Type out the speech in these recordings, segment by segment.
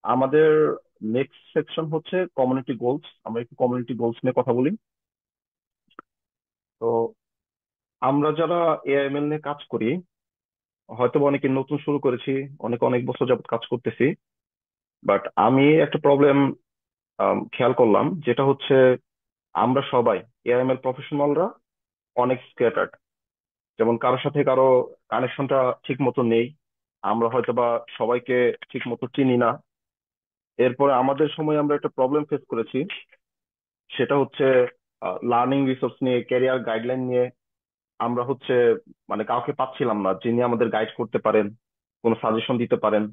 আমাদের next section হচ্ছে community goals. আমরা একটু কমিউনিটি গোলস নিয়ে কথা বলি। তো আমরা যারা এআইএমএল নিয়ে কাজ করি, হয়তো বা অনেকে নতুন শুরু করেছি, অনেক অনেক বছর যাবত কাজ করতেছি। বাট আমি একটা প্রবলেম খেয়াল করলাম, যেটা হচ্ছে আমরা সবাই এআইএমএল প্রফেশনালরা অনেক স্ক্যাটার্ড। যেমন কারোর সাথে কারো কানেকশনটা ঠিক মতো নেই। আমরা হয়তো বা সবাইকে ঠিক মতো চিনি না। এরপরে আমাদের সময় আমরা একটা প্রবলেম ফেস করেছি, সেটা হচ্ছে লার্নিং রিসোর্স নিয়ে, ক্যারিয়ার গাইডলাইন নিয়ে আমরা হচ্ছে মানে কাউকে পাচ্ছিলাম না যিনি আমাদের গাইড করতে পারেন, কোনো সাজেশন দিতে পারেন।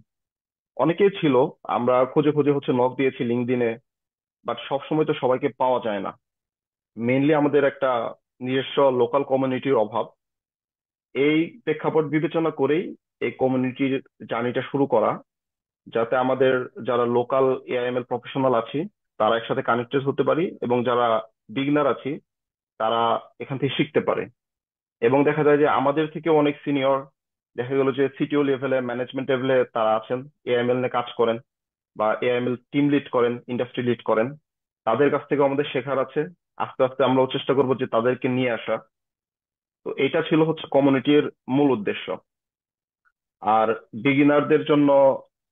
অনেকেই ছিল, আমরা খুঁজে খুঁজে হচ্ছে নক দিয়েছি লিঙ্কডইনে, বাট সব সময় তো সবাইকে পাওয়া যায় না। মেইনলি আমাদের একটা নিজস্ব লোকাল কমিউনিটির অভাব। এই প্রেক্ষাপট বিবেচনা করেই এই কমিউনিটির জার্নিটা শুরু করা, যাতে আমাদের যারা লোকাল এআইএমএল প্রফেশনাল আছি তারা একসাথে কানেক্টেড হতে পারি, এবং যারা বিগিনার আছি তারা এখান থেকে শিখতে পারে। এবং দেখা যায় যে আমাদের থেকে অনেক সিনিয়র, দেখা গেল যে সিটিও লেভেলে, ম্যানেজমেন্ট লেভেলে তারা আছেন, এআইএমএল নিয়ে কাজ করেন বা এআইএমএল টিম লিড করেন, ইন্ডাস্ট্রি লিড করেন। তাদের কাছ থেকে আমাদের শেখার আছে। আস্তে আস্তে আমরাও চেষ্টা করবো যে তাদেরকে নিয়ে আসা। তো এটা ছিল হচ্ছে কমিউনিটির মূল উদ্দেশ্য। আর বিগিনারদের জন্য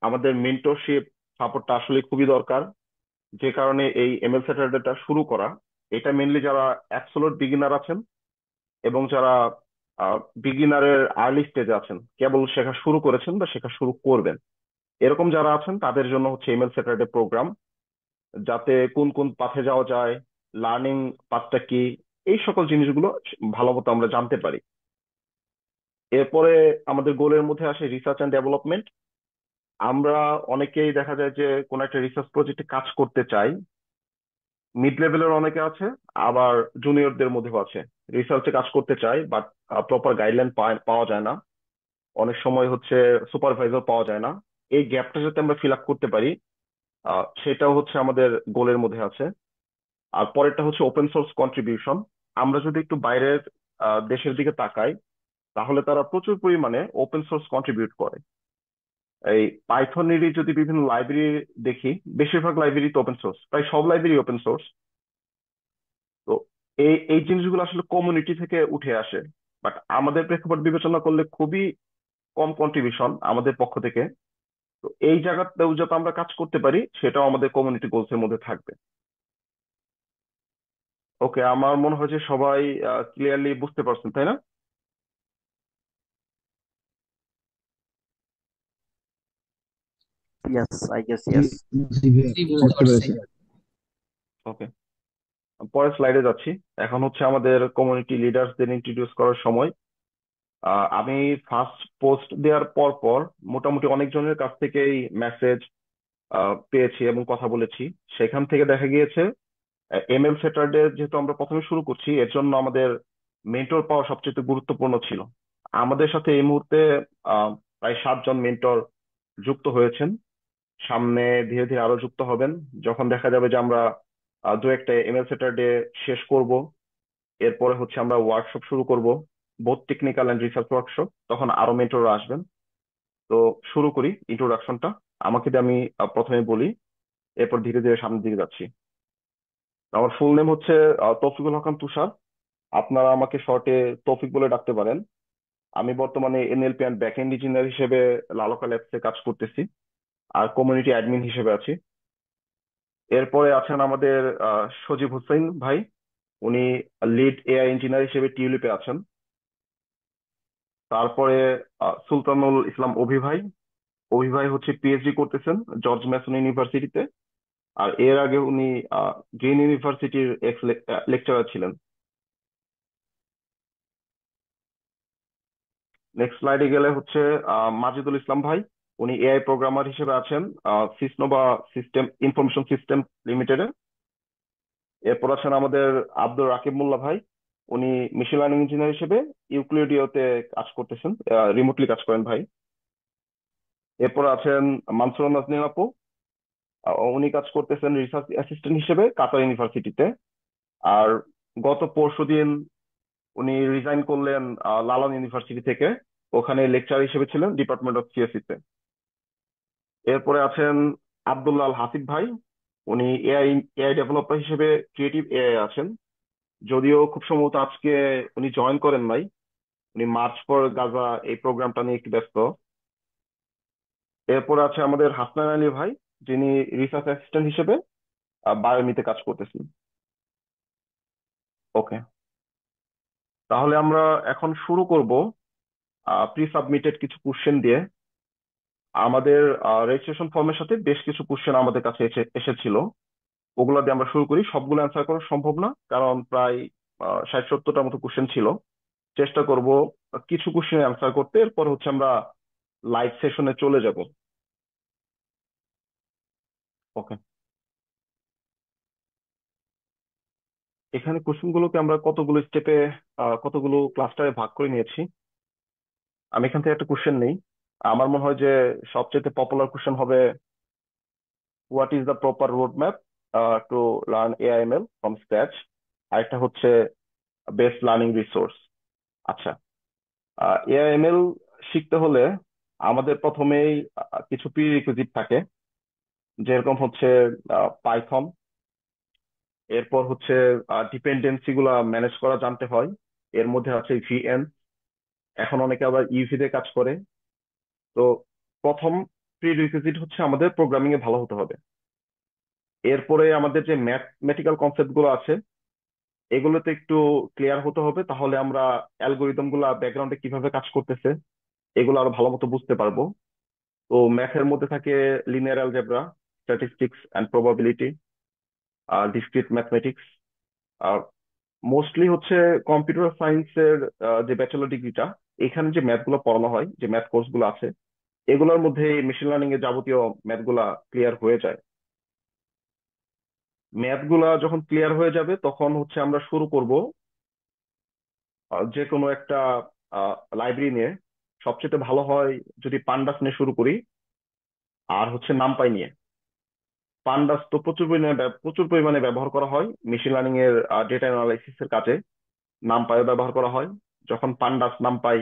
আমাদের মেন্টরশিপ সাপোর্টটা আসলে খুবই দরকার। যে কারণে এই এমএল স্যাটারডেটা শুরু করা। এটা মেনলি যারা অ্যাবসোলুট বিগিনার আছেন, এবং যারা বিগিনারের আর্লি স্টেজে আছেন, কেবল শেখা শুরু করেছেন বা শেখা শুরু করবেন, এরকম যারা আছেন তাদের জন্য হচ্ছে ইমেল স্যাটারডে প্রোগ্রাম। যাতে কোন কোন পাথে যাওয়া যায়, লার্নিং পাথটা কি, এই সকল জিনিসগুলো ভালো মতো আমরা জানতে পারি। এরপরে আমাদের গোলের মধ্যে আসে রিসার্চ অ্যান্ড ডেভেলপমেন্ট। আমরা অনেকেই দেখা যায় যে কোনো একটা রিসার্চ প্রজেক্টে কাজ করতে চাই। মিড লেভেলের অনেকে আছে, আবার জুনিয়রদের মধ্যেও আছে। রিসার্চে কাজ করতে চাই, বাট প্রপার গাইডলাইন পাওয়া যায় না। অনেক সময় হচ্ছে সুপারভাইজার পাওয়া যায় না। এই গ্যাপটা যাতে আমরা ফিল আপ করতে পারি, সেটাও হচ্ছে আমাদের গোলের মধ্যে আছে। আর পরেরটা হচ্ছে ওপেন সোর্স কন্ট্রিবিউশন। আমরা যদি একটু বাইরের দেশের দিকে তাকাই, তাহলে তারা প্রচুর পরিমাণে ওপেন সোর্স কন্ট্রিবিউট করে। এই পাইথনেরই যদি বিভিন্ন লাইব্রেরি দেখি, বেশিরভাগ লাইব্রেরি তো ওপেন সোর্স, প্রায় সব লাইব্রেরি ওপেন সোর্স। তো এই এই জিনিসগুলো আসলে কমিউনিটি থেকে উঠে আসে। বাট আমাদের প্রেক্ষাপট বিবেচনা করলে খুবই কম কন্ট্রিবিউশন আমাদের পক্ষ থেকে। তো এই জায়গাতেও যাতে আমরা কাজ করতে পারি, সেটাও আমাদের কমিউনিটি গোলস এর মধ্যে থাকবে। ওকে, আমার মনে হয় যে সবাই ক্লিয়ারলি বুঝতে পারছেন, তাই না? Yes, I guess G, yes. জি ভাইয়া, জি, বুঝতে বুঝতে পারছি। পেরেছি। ওকে, পরের স্লাইডে যাচ্ছি। এখন হচ্ছে আমাদের কমিউনিটি লিডার্সদের ইন্ট্রোডিউস করার সময়। আমি ফার্স্ট পোস্ট দেওয়ার পর পর মোটামুটি অনেকজনের কাছ থেকেই মেসেজ পেয়েছি এবং কথা বলেছি। সেখান থেকে দেখা গিয়েছে এমএল স্যাটারডে যেহেতু আমরা প্রথমে শুরু করছি, এর জন্য আমাদের মেন্টর পাওয়া সবচেয়ে গুরুত্বপূর্ণ ছিল। আমাদের সাথে এই মুহূর্তে আহ, প্রায় 7 জন মেন্টর যুক্ত হয়েছেন। সামনে ধীরে ধীরে আরো যুক্ত হবেন, যখন দেখা যাবে যে আমরা দু একটা এমএল স্যাটারডে শেষ করব। এরপরে হচ্ছে আমরা ওয়ার্কশপ শুরু করব, both technical and research workshop. তখন আরো মেন্টররা আসবেন। তো শুরু করি ইন্ট্রোডাকশনটা। আমাকে দিয়ে আমি প্রথমে বলি, এরপর ধীরে ধীরে সামনের দিকে যাচ্ছি। আমার ফুল নেম হচ্ছে তৌফিকুল হাসান তুষার। আপনারা আমাকে শর্টে তৌফিক বলে ডাকতে পারেন। আমি বর্তমানে এনএলপি অ্যান্ড ব্যাকএন্ড ইঞ্জিনিয়ার হিসেবে লালকা ল্যাবসে কাজ করতেছি, আর কমিউনিটি অ্যাডমিন হিসেবে আছি। এরপরে আছেন আমাদের সজীব হোসেন ভাই। উনি লিড এআই ইঞ্জিনিয়ার হিসেবে টিউলিপে আছেন। তারপরে সুলতানুল ইসলাম অভি ভাই। অভি ভাই হচ্ছে পিএইচডি করতেছেন জর্জ ম্যাসন ইউনিভার্সিটিতে। আর এর আগে উনি গ্রিন ইউনিভার্সিটির এক্স লেকচারার ছিলেন। নেক্সট স্লাইডে গেলে হচ্ছে মাজিদুল ইসলাম ভাই। উনি এআই প্রোগ্রামার হিসেবে আছেন সিসনোভা সিস্টেম ইনফরমেশন সিস্টেম লিমিটেডে। এরপর আছেন আমাদের আব্দুর রাকিব মোল্লা ভাই। উনি মেশিন লার্নিং ইঞ্জিনিয়ার হিসেবে ইউক্লিডিওতে কাজ করতেছেন, রিমোটলি কাজ করেন ভাই। এরপর আছেন মানসুর নাজনীন আপু। উনি কাজ করতেছেন রিসার্চ অ্যাসিস্ট্যান্ট হিসেবে কাতার ইউনিভার্সিটিতে। আর গত পরশুদিন উনি রিজাইন করলেন লালন ইউনিভার্সিটি থেকে। ওখানে লেকচার হিসেবে ছিলেন ডিপার্টমেন্ট অফ সিএসসি তে। এরপরে আছেন আব্দুল্লাহ আল হাসিব ভাই। উনি এআই এআই ডেভেলপার হিসেবে ক্রিয়েটিভ এআই আছেন। যদিও খুব সম্ভবত আজকে উনি জয়েন করেন নাই। উনি মার্চ ফর গাজা এই প্রোগ্রামটা নিয়ে একটু ব্যস্ত। এরপর আছে আমাদের হাসনান আলী ভাই, যিনি রিসার্চ অ্যাসিস্ট্যান্ট হিসেবে বায়োমিতে কাজ করতেছেন। ওকে, তাহলে আমরা এখন শুরু করব প্রি সাবমিটেড কিছু কোশ্চেন দিয়ে। আমাদের রেজিস্ট্রেশন ফর্মের সাথে বেশ কিছু কোশ্চেন আমাদের কাছে এসেছিল। ওগুলা দিয়ে আমরা শুরু করি। সবগুলো অ্যান্সার করা সম্ভব না, কারণ প্রায় 60-70টার মতো কোশ্চেন ছিল। চেষ্টা করব কিছু কোশ্চেন অ্যান্সার করতে, এরপর হচ্ছে আমরা লাইভ সেশনে চলে যাব। ওকে, এখানে কোশ্চেন গুলোকে আমরা কতগুলো স্টেপে, কতগুলো ক্লাস্টারে ভাগ করে নিয়েছি। আমি এখান থেকে একটা কোশ্চেন নেই। আমার মনে হয় যে সবচেয়ে পপুলার কোশ্চেন হবে, what is the proper road map to learn AIML from scratch. আরেকটা হচ্ছে বেস্ট লার্নিং রিসোর্স। আচ্ছা, এআইএমএল শিখতে হলে আমাদের প্রথমেই কিছু প্রি রিকুইজিট থাকে, যেরকম হচ্ছে পাইথন। এরপর হচ্ছে ডিপেন্ডেন্সি গুলা ম্যানেজ করা জানতে হয়। এর মধ্যে আছে ভিএন। এখন অনেকে আবার ইউভি দিয়ে কাজ করে। তো প্রথম প্রি রিকুইজিট হচ্ছে আমাদের প্রোগ্রামিং এ ভালো হতে হবে। এরপরে আমাদের যে ম্যাথমেটিক্যাল কনসেপ্ট গুলো আছে, এগুলোতে একটু ক্লিয়ার হতে হবে, তাহলে আমরা অ্যালগোরিদম গুলা ব্যাকগ্রাউন্ডে কিভাবে কাজ করতেছে এগুলো আরো ভালো মতো বুঝতে পারবো। তো ম্যাথের মধ্যে থাকে linear algebra, statistics and probability, আর ডিসক্রিট ম্যাথমেটিক্স। আর মোস্টলি হচ্ছে কম্পিউটার সায়েন্সের যে ব্যাচেলর ডিগ্রিটা, এখানে যে ম্যাথ গুলো পড়ানো হয়, যে ম্যাথ কোর্স গুলো আছে, এগুলোর মধ্যে মেশিন লার্নিং এর যাবতীয় ম্যাথ গুলা ক্লিয়ার হয়ে যায়। ম্যাথ গুলা যখন ক্লিয়ার হয়ে যাবে তখন হচ্ছে আমরা শুরু করব যে কোনো একটা লাইব্রেরি নিয়ে। সবচেয়ে ভালো হয় যদি পান্ডাস নিয়ে শুরু করি, আর হচ্ছে নামপাই নিয়ে। পান্ডাস তো প্রচুর পরিমাণে ব্যবহার করা হয় মেশিন লার্নিং এর ডেটা অ্যানালাইসিস এর কাজে। নামপাইও ব্যবহার করা হয়। যখন পান্ডাস নামপাই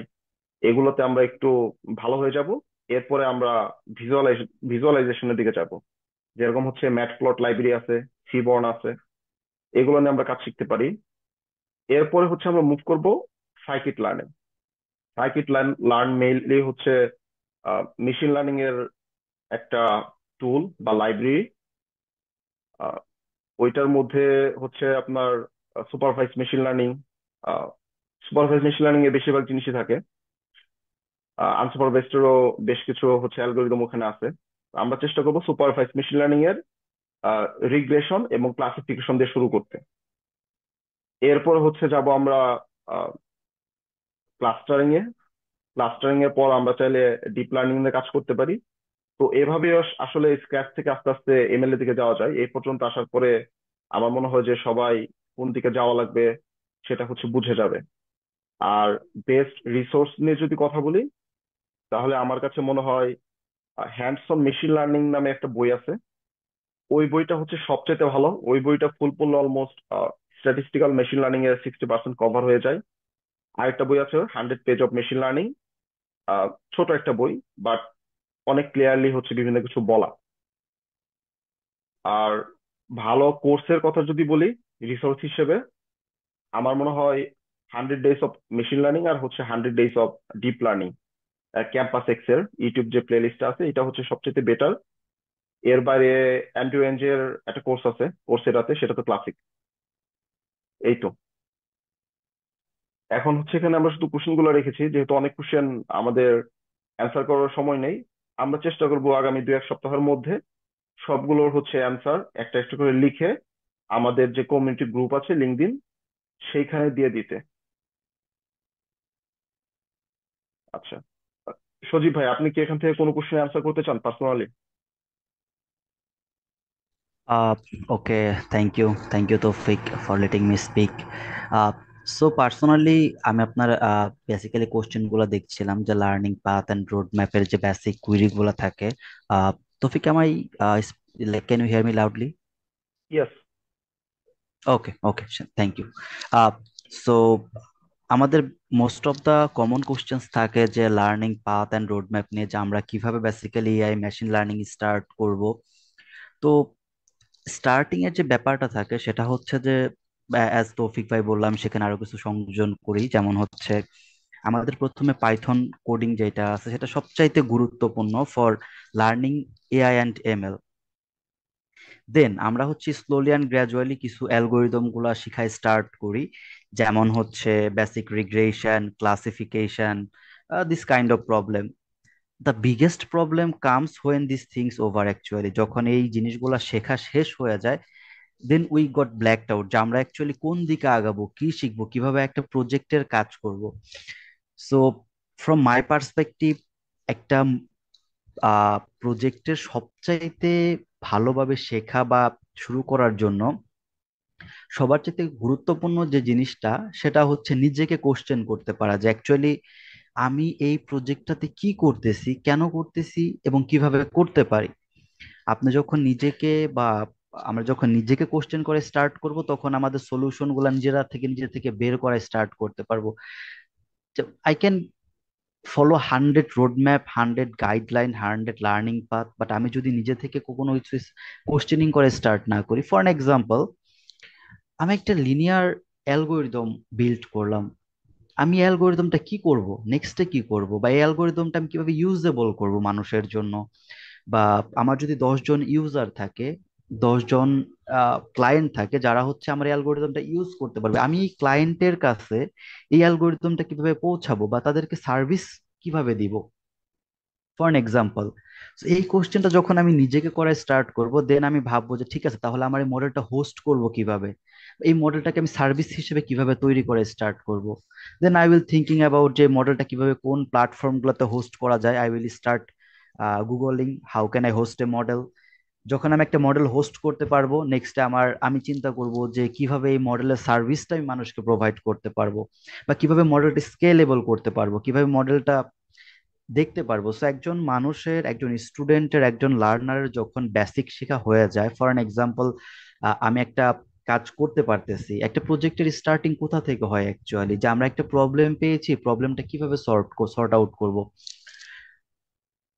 এগুলোতে আমরা একটু ভালো হয়ে যাব, এরপরে আমরা ভিজুয়ালাইজেশনের দিকে যাব। যেরকম হচ্ছে ম্যাটপ্লট লাইব্রেরি আছে, সিবর্ন আছে, এগুলো নিয়ে আমরা কাজ শিখতে পারি। এরপরে হচ্ছে আমরা মুভ করব সাইকিট লার্নে। সাইকিট লার্ন মেইনলি হচ্ছে মেশিন লার্নিং এর একটা টুল বা লাইব্রেরি। ওইটার মধ্যে হচ্ছে আপনার supervise machine learning, supervise machine learning এর বেশিরভাগ জিনিসই থাকে। আনসুপারভাইজডেরও বেশ কিছু হচ্ছে অ্যালগোরিদম ওখানে আছে। আমরা চেষ্টা করবো সুপারভাইজ মেশিন লার্নিং এর রিগ্রেশন এবং ক্লাসিফিকেশন দিয়ে শুরু করতে। এরপর হচ্ছে যাব আমরা ক্লাস্টারিং এ। ক্লাস্টারিং এর পর আমরা চাইলে ডিপ লার্নিং এর কাজ করতে পারি। তো এভাবে আসলে স্ক্র্যাচ থেকে আস্তে আস্তে এমএল এর দিকে যাওয়া যায়। এই পর্যন্ত আসার পরে আমার মনে হয় যে সবাই কোন দিকে যাওয়া লাগবে সেটা হচ্ছে বুঝে যাবে। আর বেস্ট রিসোর্স নিয়ে যদি কথা বলি, তাহলে আমার কাছে মনে হয় হ্যান্ডস অন মেশিন লার্নিং নামে একটা বই আছে। ওই বইটা হচ্ছে সবচেয়ে ভালো। ওই বইটা ফুল পড়লে অলমোস্ট স্ট্যাটিস্টিক্যাল মেশিন লার্নিং এর 60% কভার হয়ে যায়। আরেকটা বই আছে 100 পেজ অফ মেশিন লার্নিং। ছোট একটা বই, বাট অনেক ক্লিয়ারলি হচ্ছে বিভিন্ন কিছু বলা। আর ভালো কোর্সের কথা যদি বলি রিসোর্স হিসেবে, আমার মনে হয় 100 ডেজ অফ মেশিন লার্নিং আর হচ্ছে 100 days of deep learning, campus x এর ইউটিউব যে প্লে লিস্ট আছে, এটা হচ্ছে সবচেয়ে বেটার। এর বাইরে অ্যান্ড্রু এর একটা কোর্স আছে, কোর্সেরাতে, সেটা তো ক্লাসিক। এই তো। এখন হচ্ছে এখানে আমরা শুধু কোশ্চেন গুলো রেখেছি, যেহেতু অনেক কোশ্চেন আমাদের অ্যান্সার করার সময় নেই। আমরা চেষ্টা করব আগামী 2-1 সপ্তাহের মধ্যে সবগুলোর হচ্ছে অ্যান্সার একটা একটা করে লিখে আমাদের যে কমিউনিটি গ্রুপ আছে লিঙ্কডইন, সেইখানে দিয়ে দিতে। আচ্ছা, সজীব ভাই, আপনি কি এখান থেকে কোনো কোশ্চেন অ্যান্সার করতে চান personally? Uh, okay, thank you Tawfiq for letting me speak. Uh, so personally আমি আপনার বেসিক্যালি কোশ্চেন গুলো দেখছিলাম যে লার্নিং পাথ এন্ড রোড ম্যাপের যে বেসিক কুইরি গুলো থাকে। তৌফিক, আমাই like can you hear me loudly? Yes. Okay okay, thank you. So আমাদের most of the common questions থাকে যে learning path and road map নিয়ে, যে আমরা কিভাবে basically AI machine learning start করব। তো স্টার্টিং এর যে ব্যাপারটা থাকে সেটা হচ্ছে যে, অ্যাজ তৌফিক ভাই বললাম, সেখানে আরো কিছু সংযোজন করি, যেমন হচ্ছে আমাদের প্রথমে পাইথন কোডিং যেটা আছে সেটা সবচাইতে গুরুত্বপূর্ণ for learning AI and ML. Then আমরা হচ্ছে স্লোলি অ্যান্ড গ্র্যাজুয়ালি কিছু অ্যালগোরিদম গুলা শিখাই স্টার্ট করি, যেমন হচ্ছে basic regression, classification, this kind of problem. The biggest problem comes when this things over, actually যখন এই জিনিসগুলা শেখা শেষ হয়ে যায়, then we got blacked out যে আমরা অ্যাকচুয়ালি কোন দিকে আগাবো, কি শিখবো, কিভাবে একটা প্রজেক্টের কাজ করব। সো ফ্রম মাই পার্সপেক্টিভ, একটা প্রজেক্টের সবচাইতে ভালোভাবে শেখা বা শুরু করার জন্য সবার চাইতে গুরুত্বপূর্ণ যে জিনিসটা, সেটা হচ্ছে নিজেকে কোশ্চেন করতে পারা যে অ্যাকচুয়ালি আমি এই প্রজেক্টটাতে কি করতেছি, কেন করতেছি এবং কিভাবে করতে পারি। আপনি যখন নিজেকে বা আমরা যখন নিজেকে কোশ্চেন করে স্টার্ট করব, তখন আমাদের সলিউশন গুলা নিজে থেকে বের করা স্টার্ট করতে পারবো। I can follow 100 road map, 100 guideline, 100 learning path, but আমি যদি নিজে থেকে কোনো কিছু কোশ্চেনিং করে স্টার্ট না করি, ফর এন এক্সাম্পল, আমি একটা লিনিয়ার অ্যালগোরিদম বিল্ড করলাম, আমি অ্যালগোরিদমটা কি করব, নেক্সটে কি করব, বা এই অ্যালগোরিদমটা আমি কিভাবে ইউজেবল করব মানুষের জন্য, বা আমার যদি 10 জন ইউজার থাকে, 10 জন ক্লায়েন্ট থাকে যারা হচ্ছে আমার অ্যালগোরিদমটা ইউজ করতে পারবে, আমি এই ক্লায়েন্টের কাছে এই অ্যালগোরিদমটা কিভাবে পৌঁছাবো বা তাদেরকে সার্ভিস কিভাবে দিব, ফর এন এক্সাম্পল। এই কোশ্চেনটা যখন আমি নিজেকে করা স্টার্ট করব, দেন আমি ভাববো যে ঠিক আছে, তাহলে আমার এই মডেলটা হোস্ট করব কিভাবে, এই মডেলটাকে আমি সার্ভিস হিসেবে কিভাবে তৈরি করে স্টার্ট করব। Then I will thinking about যে মডেলটা কিভাবে কোন প্ল্যাটফর্ম গুলোতে হোস্ট করা যায়, I will start googling how can I host a model. যখন আমি একটা মডেল হোস্ট করতে পারবো, নেক্সট আমি চিন্তা করব যে কিভাবে এই মডেলের সার্ভিসটা আমি মানুষকে প্রোভাইড করতে পারবো, বা কিভাবে মডেলটা স্কেলেবল করতে পারবো, কিভাবে মডেলটা দেখতে পারবো। সো একজন মানুষের, একজন স্টুডেন্টের, একজন লার্নারের যখন বেসিক শেখা হয়ে যায়, ফর অ্যান এক্সাম্পল, আমি একটা কাজ করতে পারতেছি, একটা প্রজেক্টের স্টার্টিং কোথা থেকে হয় অ্যাকচুয়ালি, যে আমরা একটা প্রবলেম পেয়েছি, প্রবলেমটা কিভাবে সর্ট আউট করব।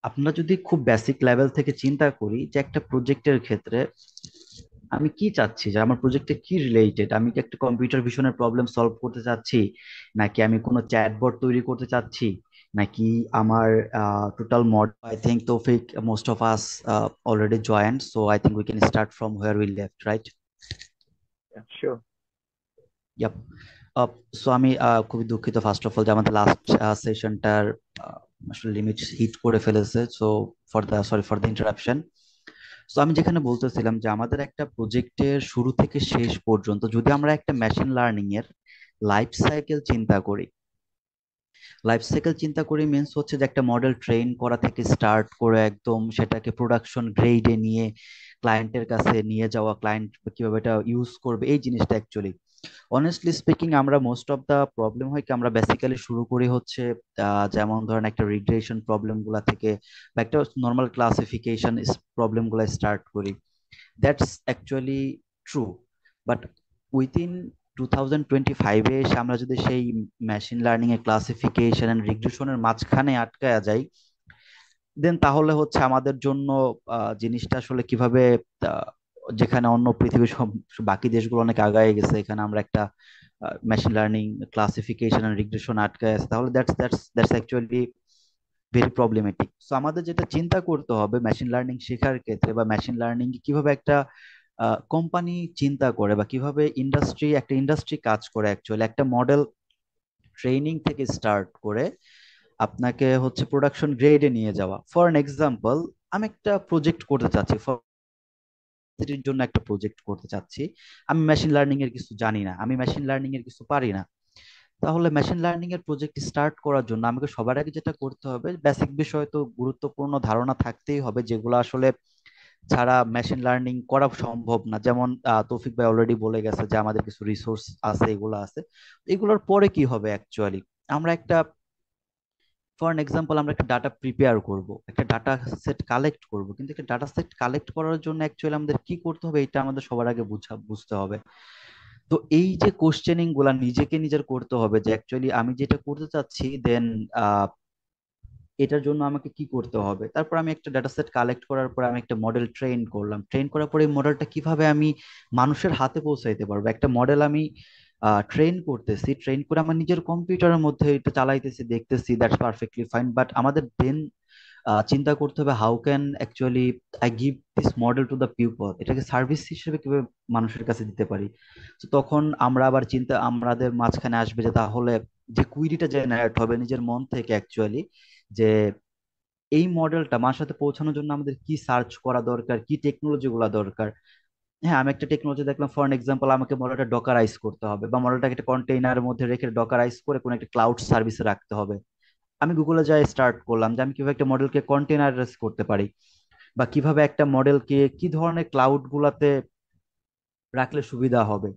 আমরা যদি খুব বেসিক লেভেল থেকে চিন্তা করি যে একটা প্রজেক্টের ক্ষেত্রে আমি কি চাচ্ছি, যে আমার প্রজেক্টে কি রিলেটেড, আমি কি একটা কম্পিউটার ভিশনের প্রবলেম সলভ করতে চাচ্ছি, নাকি আমি কোনো চ্যাটবট তৈরি করতে চাচ্ছি, নাকি আমার টোটাল মড। I think Taufiq, most of us already joined, so I think we can start from where we left, right? Sure. Yep. সো আমি খুবই দুঃখিত ফার্স্ট অফ অল যে আমাদের লাস্ট সেশনটার আসলে লিমিট হিট করে ফেলেছে, so sorry for the interruption. তো আমি যেখানে বলতেছিলাম যে আমাদের একটা প্রজেক্টের শুরু থেকে শেষ পর্যন্ত যদি আমরা একটা মেশিন লার্নিং এর লাইফ সাইকেল চিন্তা করি, লাইফ সাইকেল চিন্তা করি মিন্স হচ্ছে যে একটা মডেল ট্রেন করা থেকে স্টার্ট করে একদম সেটাকে প্রোডাকশন গ্রেডে নিয়ে ক্লায়েন্টের কাছে নিয়ে যাওয়া, ক্লায়েন্ট কিভাবে এটা ইউজ করবে, এই জিনিসটা অ্যাকচুয়ালি অনেস্টলি স্পিকিং আমরা মোস্ট অফ দা প্রবলেম হয় কি, আমরা বেসিক্যালি শুরু করি হচ্ছে যেমন ধরেন একটা রিগ্রেশন প্রবলেম গুলা থেকে, বা একটা নর্মাল ক্লাসিফিকেশন প্রবলেম গুলা স্টার্ট করি। That's actually true, but within 2025-এ এসে আমরা যদি সেই মেশিন লার্নিং এর ক্লাসিফিকেশন এন্ড রিগ্রেশনের মাঝখানে আটকায়া যাই, দেন তাহলে হচ্ছে আমাদের জন্য জিনিসটা আসলে কিভাবে, আহ, যেখানে অন্য পৃথিবীর সব বাকি দেশগুলো অনেক আগায় গেছে, এখানে আমরা একটা machine learning classification and regression আটকায় আছে, তাহলে that's actually very problematic. So আমাদের যেটা চিন্তা করতে হবে মেশিন লার্নিং শেখার ক্ষেত্রে, বা মেশিন লার্নিং কিভাবে একটা কোম্পানি চিন্তা করে, বা কিভাবে একটা ইন্ডাস্ট্রি কাজ করে অ্যাকচুয়ালি, একটা মডেল ট্রেনিং থেকে স্টার্ট করে আপনাকে হচ্ছে প্রোডাকশন গ্রেডে নিয়ে যাওয়া। ফর এন এক্সাম্পল, আমি একটা প্রজেক্ট করতে চাচ্ছি, এর জন্য একটা প্রজেক্ট করতে চাচ্ছি, আমি মেশিন লার্নিং এর কিছু জানি না, আমি মেশিন লার্নিং এর কিছু পারি না। তাহলে মেশিন লার্নিং এর প্রজেক্ট স্টার্ট করার জন্য আমাকে সবার আগে যেটা করতে হবে, বেসিক বিষয় তো গুরুত্বপূর্ণ ধারণা থাকতেই হবে, যেগুলো আসলে ছাড়া মেশিন লার্নিং করা সম্ভব না। যেমন তৌফিক ভাই অলরেডি বলে গেছে যে আমাদের কিছু রিসোর্স আছে, এগুলো আছে। এগুলোর পরে কি হবে অ্যাকচুয়ালি, আমরা একটা, ফর এন এক্সাম্পল, আমরা একটা ডাটা প্রিপেয়ার করব, একটা ডাটা সেট কালেক্ট করব, কিন্তু একটা ডাটা সেট কালেক্ট করার জন্য অ্যাকচুয়ালি আমাদের কি করতে হবে, এটা আমাদের সবার আগে বুঝতে হবে। তো এই যে কোশ্চেনিং গুলা নিজেকে নিজের করতে হবে যে অ্যাকচুয়ালি আমি যেটা করতে চাচ্ছি, দেন এটার জন্য আমাকে কি করতে হবে। তারপর আমি একটা ডাটা সেট কালেক্ট করার পর আমি একটা মডেল ট্রেন করলাম, ট্রেন করার পরে এই মডেলটা কিভাবে আমি মানুষের হাতে পৌঁছাইতে পারবো। একটা মডেল আমি ট্রেন করতেছি, ট্রেন করে আমার নিজের কম্পিউটারের মধ্যে এটা চালাইতেছি, দেখতেছি, দ্যাটস পারফেক্টলি ফাইন। বাট আমাদের দেন চিন্তা করতে হবে how can actually I give this model to the people, এটাকে সার্ভিস হিসেবে কিভাবে মানুষের কাছে দিতে পারি। তো তখন আমরা আবার চিন্তা আমাদের মাঝখানে আসবে যে তাহলে যে কুইরিটা জেনারেট হবে নিজের মন থেকে অ্যাকচুয়ালি, যে এই মডেলটা মানুষের সাথে পৌঁছানোর জন্য আমাদের কি সার্চ করা দরকার, কি টেকনোলজি গুলা দরকার। হ্যাঁ, আমি একটা টেকনোলজি দেখলাম, ফর এক্সাম্পল আমাকে মডেলটা ডকারাইজ করতে হবে, বা মডেলটাকে একটা কন্টেইনারের মধ্যে রেখে ডকারাইজ করে কোনো একটা ক্লাউড সার্ভিসে রাখতে হবে। আমি গুগলে যাই স্টার্ট করলাম যে আমি কিভাবে একটা মডেলকে কন্টেনারাইজ করতে পারি, বা কিভাবে একটা মডেলকে কি ধরনের ক্লাউড গুলাতে রাখলে সুবিধা হবে।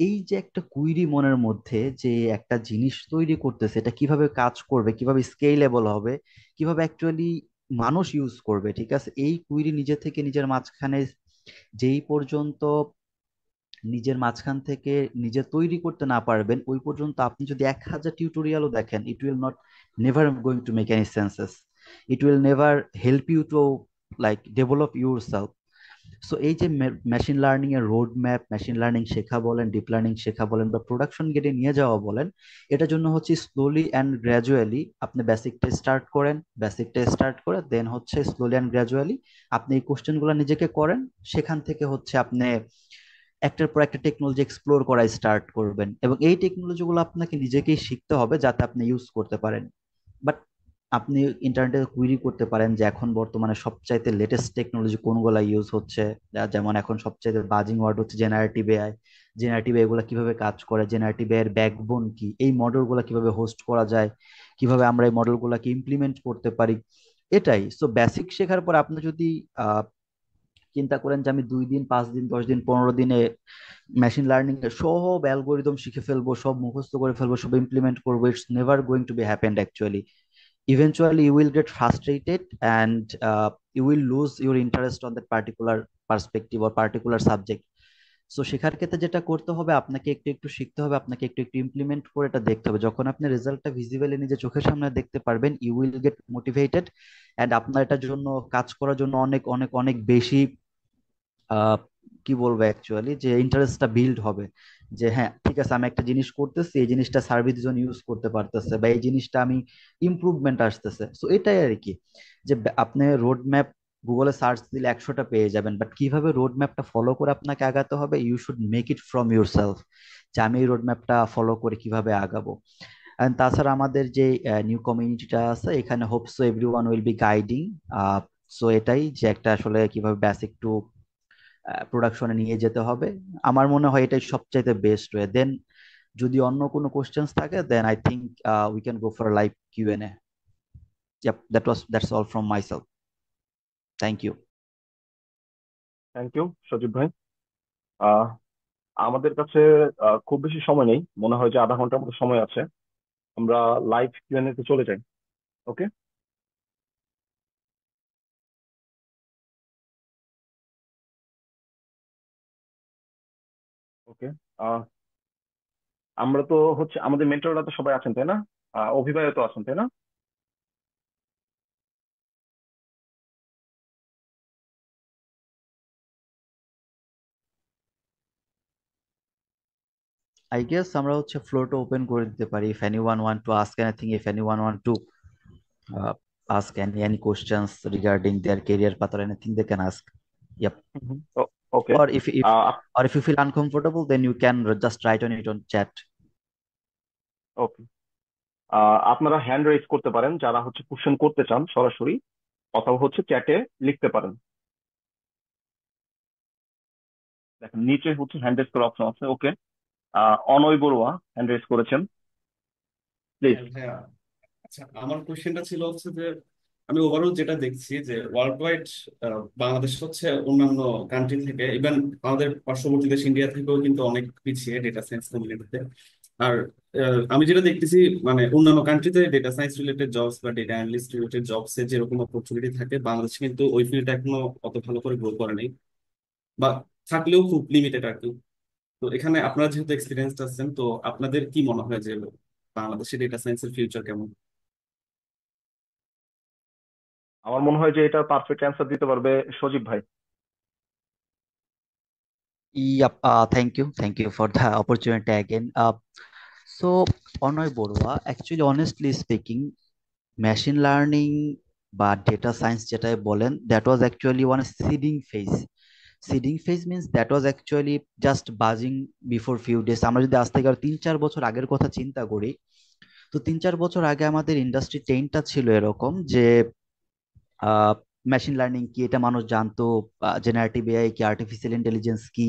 এই যে একটা কুইরি মনের মধ্যে যে একটা জিনিস তৈরি করতেছে, এটা কিভাবে কাজ করবে, কিভাবে স্কেলেবল হবে, কিভাবে অ্যাকচুয়ালি মানুষ ইউজ করবে, ঠিক আছে, এই কুইরি নিজে থেকে নিজের মাঝখানে যেই পর্যন্ত নিজের মাঝখান থেকে নিজে তৈরি করতে না পারবেন, ওই পর্যন্ত আপনি যদি 1,000 টিউটোরিয়ালও দেখেন, it will not never going to make any senses, it will never help you to like develop yourself. So এই যে মেশিন লার্নিং এর রোড ম্যাপ, মেশিন লার্নিং শেখা বলেন, ডিপ লার্নিং শেখা বলেন, বা প্রোডাকশন গেটে নিয়ে যাওয়া বলেন, এটার জন্য হচ্ছে স্লোলি অ্যান্ড গ্র্যাজুয়ালি আপনি বেসিকটা স্টার্ট করেন, বেসিকটা স্টার্ট করে দেন হচ্ছে স্লোলি অ্যান্ড গ্র্যাজুয়ালি আপনি এই কোশ্চেনগুলো নিজেকে করেন। সেখান থেকে হচ্ছে আপনি একটার পর একটা টেকনোলজি এক্সপ্লোর করা স্টার্ট করবেন, এবং এই টেকনোলজিগুলো আপনাকে নিজেকেই শিখতে হবে যাতে আপনি ইউজ করতে পারেন। বাট আপনি ইন্টারনেটে কুইরি করতে পারেন যে এখন বর্তমানে সবচাইতে লেটেস্ট টেকনোলজি কোনগুলা ইউজ হচ্ছে। যেমন এখন সবচাইতে বাজিং ওয়ার্ড হচ্ছে জেনারেটিভ এআই। জেনারেটিভ এআই গুলা কিভাবে কাজ করে, জেনারেটিভ এআই এর ব্যাকবোন কি, এই মডেলগুলো কিভাবে হোস্ট করা যায়, কিভাবে আমরা এই মডেলগুলোকে ইমপ্লিমেন্ট করতে পারি। এটাই। সো বেসিক শেখার পর আপনি যদি চিন্তা করেন যে আমি 2 দিন, 5 দিন, 10 দিন, 15 দিনে মেশিন লার্নিং এর সব অ্যালগোরিদম শিখে ফেলবো, সব মুখস্থ করে ফেলবো, সব ইমপ্লিমেন্ট করবো, it's never going two B happened actually. Eventually you will get frustrated, and you will lose your interest on that particular perspective or particular subject. So শেখার ক্ষেত্রে যেটা করতে হবে, আপনাকে একটু একটু শিখতে হবে, আপনাকে একটু একটু ইমপ্লিমেন্ট করে এটা দেখতে হবে। যখন আপনি রেজাল্টটা ভিজিবলি নিজে চোখের সামনে দেখতে পারবেন, you will get motivated, and আপনার এটার জন্য কাজ করার জন্য অনেক অনেক অনেক বেশি আহ কি বলবো অ্যাকচুয়ালি, যে ইন্টারেস্টটা বিল্ড হবে। যে হ্যাঁ ঠিক আছে, আমি একটা জিনিস করতেছি, এই জিনিসটা সার্ভিস জন্য ইউজ করতে পারতেছে, বা এই জিনিসটা আমি ইমপ্রুভমেন্ট আসতেছে। সো এটাই আর কি, যে আপনি রোড ম্যাপ গুগলে সার্চ দিলে 100টা পেয়ে যাবেন, বাট কিভাবে রোড ম্যাপটা ফলো করে আপনাকে আগাতে হবে, you should make it from yourself, যে আমি এই রোড ম্যাপটা ফলো করে কিভাবে আগাবো। এন্ড তাছাড়া আমাদের যে নিউ কমিউনিটিটা আছে, এখানে hope so everyone will be guiding. So এটাই যে একটা আসলে কিভাবে বেসিক টু প্রোডাকশনে নিয়ে যেতে হবে। আমার মনে হয় এটাই সবচাইতে বেস্ট ওয়ে। দেন যদি অন্য কোনো কোশ্চেন্স থাকে, then I think we can go for live Q&A. Yep, that's all from myself. Thank you. Thank you Sajib ভাই। আহ আমাদের কাছে খুব বেশি সময় নেই, মনে হয় যে আধা ঘন্টার মতো সময় আছে। আমরা লাইভ কিউএনএ তে চলে যাই। ওকে। ওকে। আমরা তো হচ্ছে আমাদের মেন্টররা তো সবাই আছেন তাই না? অভিভাবক তো আছেন তাই না? I guess আমরা হচ্ছে ফ্লোরটা ওপেন করে দিতে পারি, if anyone want to ask anything, if anyone want to uh, ask any questions regarding their career path or anything, they can ask. Yep. Okay. Or if you feel uncomfortable, then you can just write on it on chat. ওকে। আপনারা hand raise করতে পারেন যারা হচ্ছে question করতে চান সরাসরি, অথবা হচ্ছে চ্যাটে লিখতে পারেন। দেখেন নিচে হচ্ছে হ্যান্ড রেজ করার অপশন আছে। ওকে। অনয় বড়ুয়া হ্যান্ড রেজ করেছেন, প্লিজ। হ্যাঁ ভাইয়া, আচ্ছা আমার কোশ্চেনটা ছিল হচ্ছে যে আমি ওভারঅল যেটা দেখছি যে ওয়ার্ল্ড ওয়াইড বাংলাদেশ হচ্ছে অন্যান্য কান্ট্রি থেকে, ইভেন আমাদের পার্শ্ববর্তী দেশ ইন্ডিয়া থেকেও কিন্তু অনেক পিছিয়ে ডেটা সায়েন্স কমিউনিটিতে। আর আমি যেটা দেখতেছি মানে অন্যান্য কান্ট্রিতে ডেটা সায়েন্স রিলেটেড জবস বা ডেটা অ্যানালিস্ট রিলেটেড জবস এর যেরকম অপরচুনিটি থাকে, বাংলাদেশে কিন্তু ওই ফিল্ডটা এখনো অত ভালো করে গ্রো করে নেই, বা থাকলেও খুব লিমিটেড আর কি। তো এখানে আপনারা যেহেতু এক্সপিরিয়েন্স আছেন, তো আপনাদের কি মনে হয় যে বাংলাদেশে ডেটা সায়েন্সের ফিউচার কেমন? আমার মনে হয় যে এটা পারফেক্ট অ্যান্সার দিতে পারবে সজীব ভাই। Yep, thank you for the opportunity again. So, Onoy Borua, actually, honestly speaking, machine learning বা ডেটা সায়েন্স যেটাই বলেন, that was actually one seeding phase. Seeding phase means that was actually just বাজিং before few days. আমরা যদি আজ থেকে 3-4 বছর আগের কথা চিন্তা করি, তো 3-4 বছর আগে আমাদের ইন্ডাস্ট্রি ট্রেন্ডটা ছিল এরকম যে মেশিন লার্নিং কি এটা মানুষ জানতো, জেনারেটিভ এআই কি, আর্টিফিশিয়াল ইন্টেলিজেন্স কি,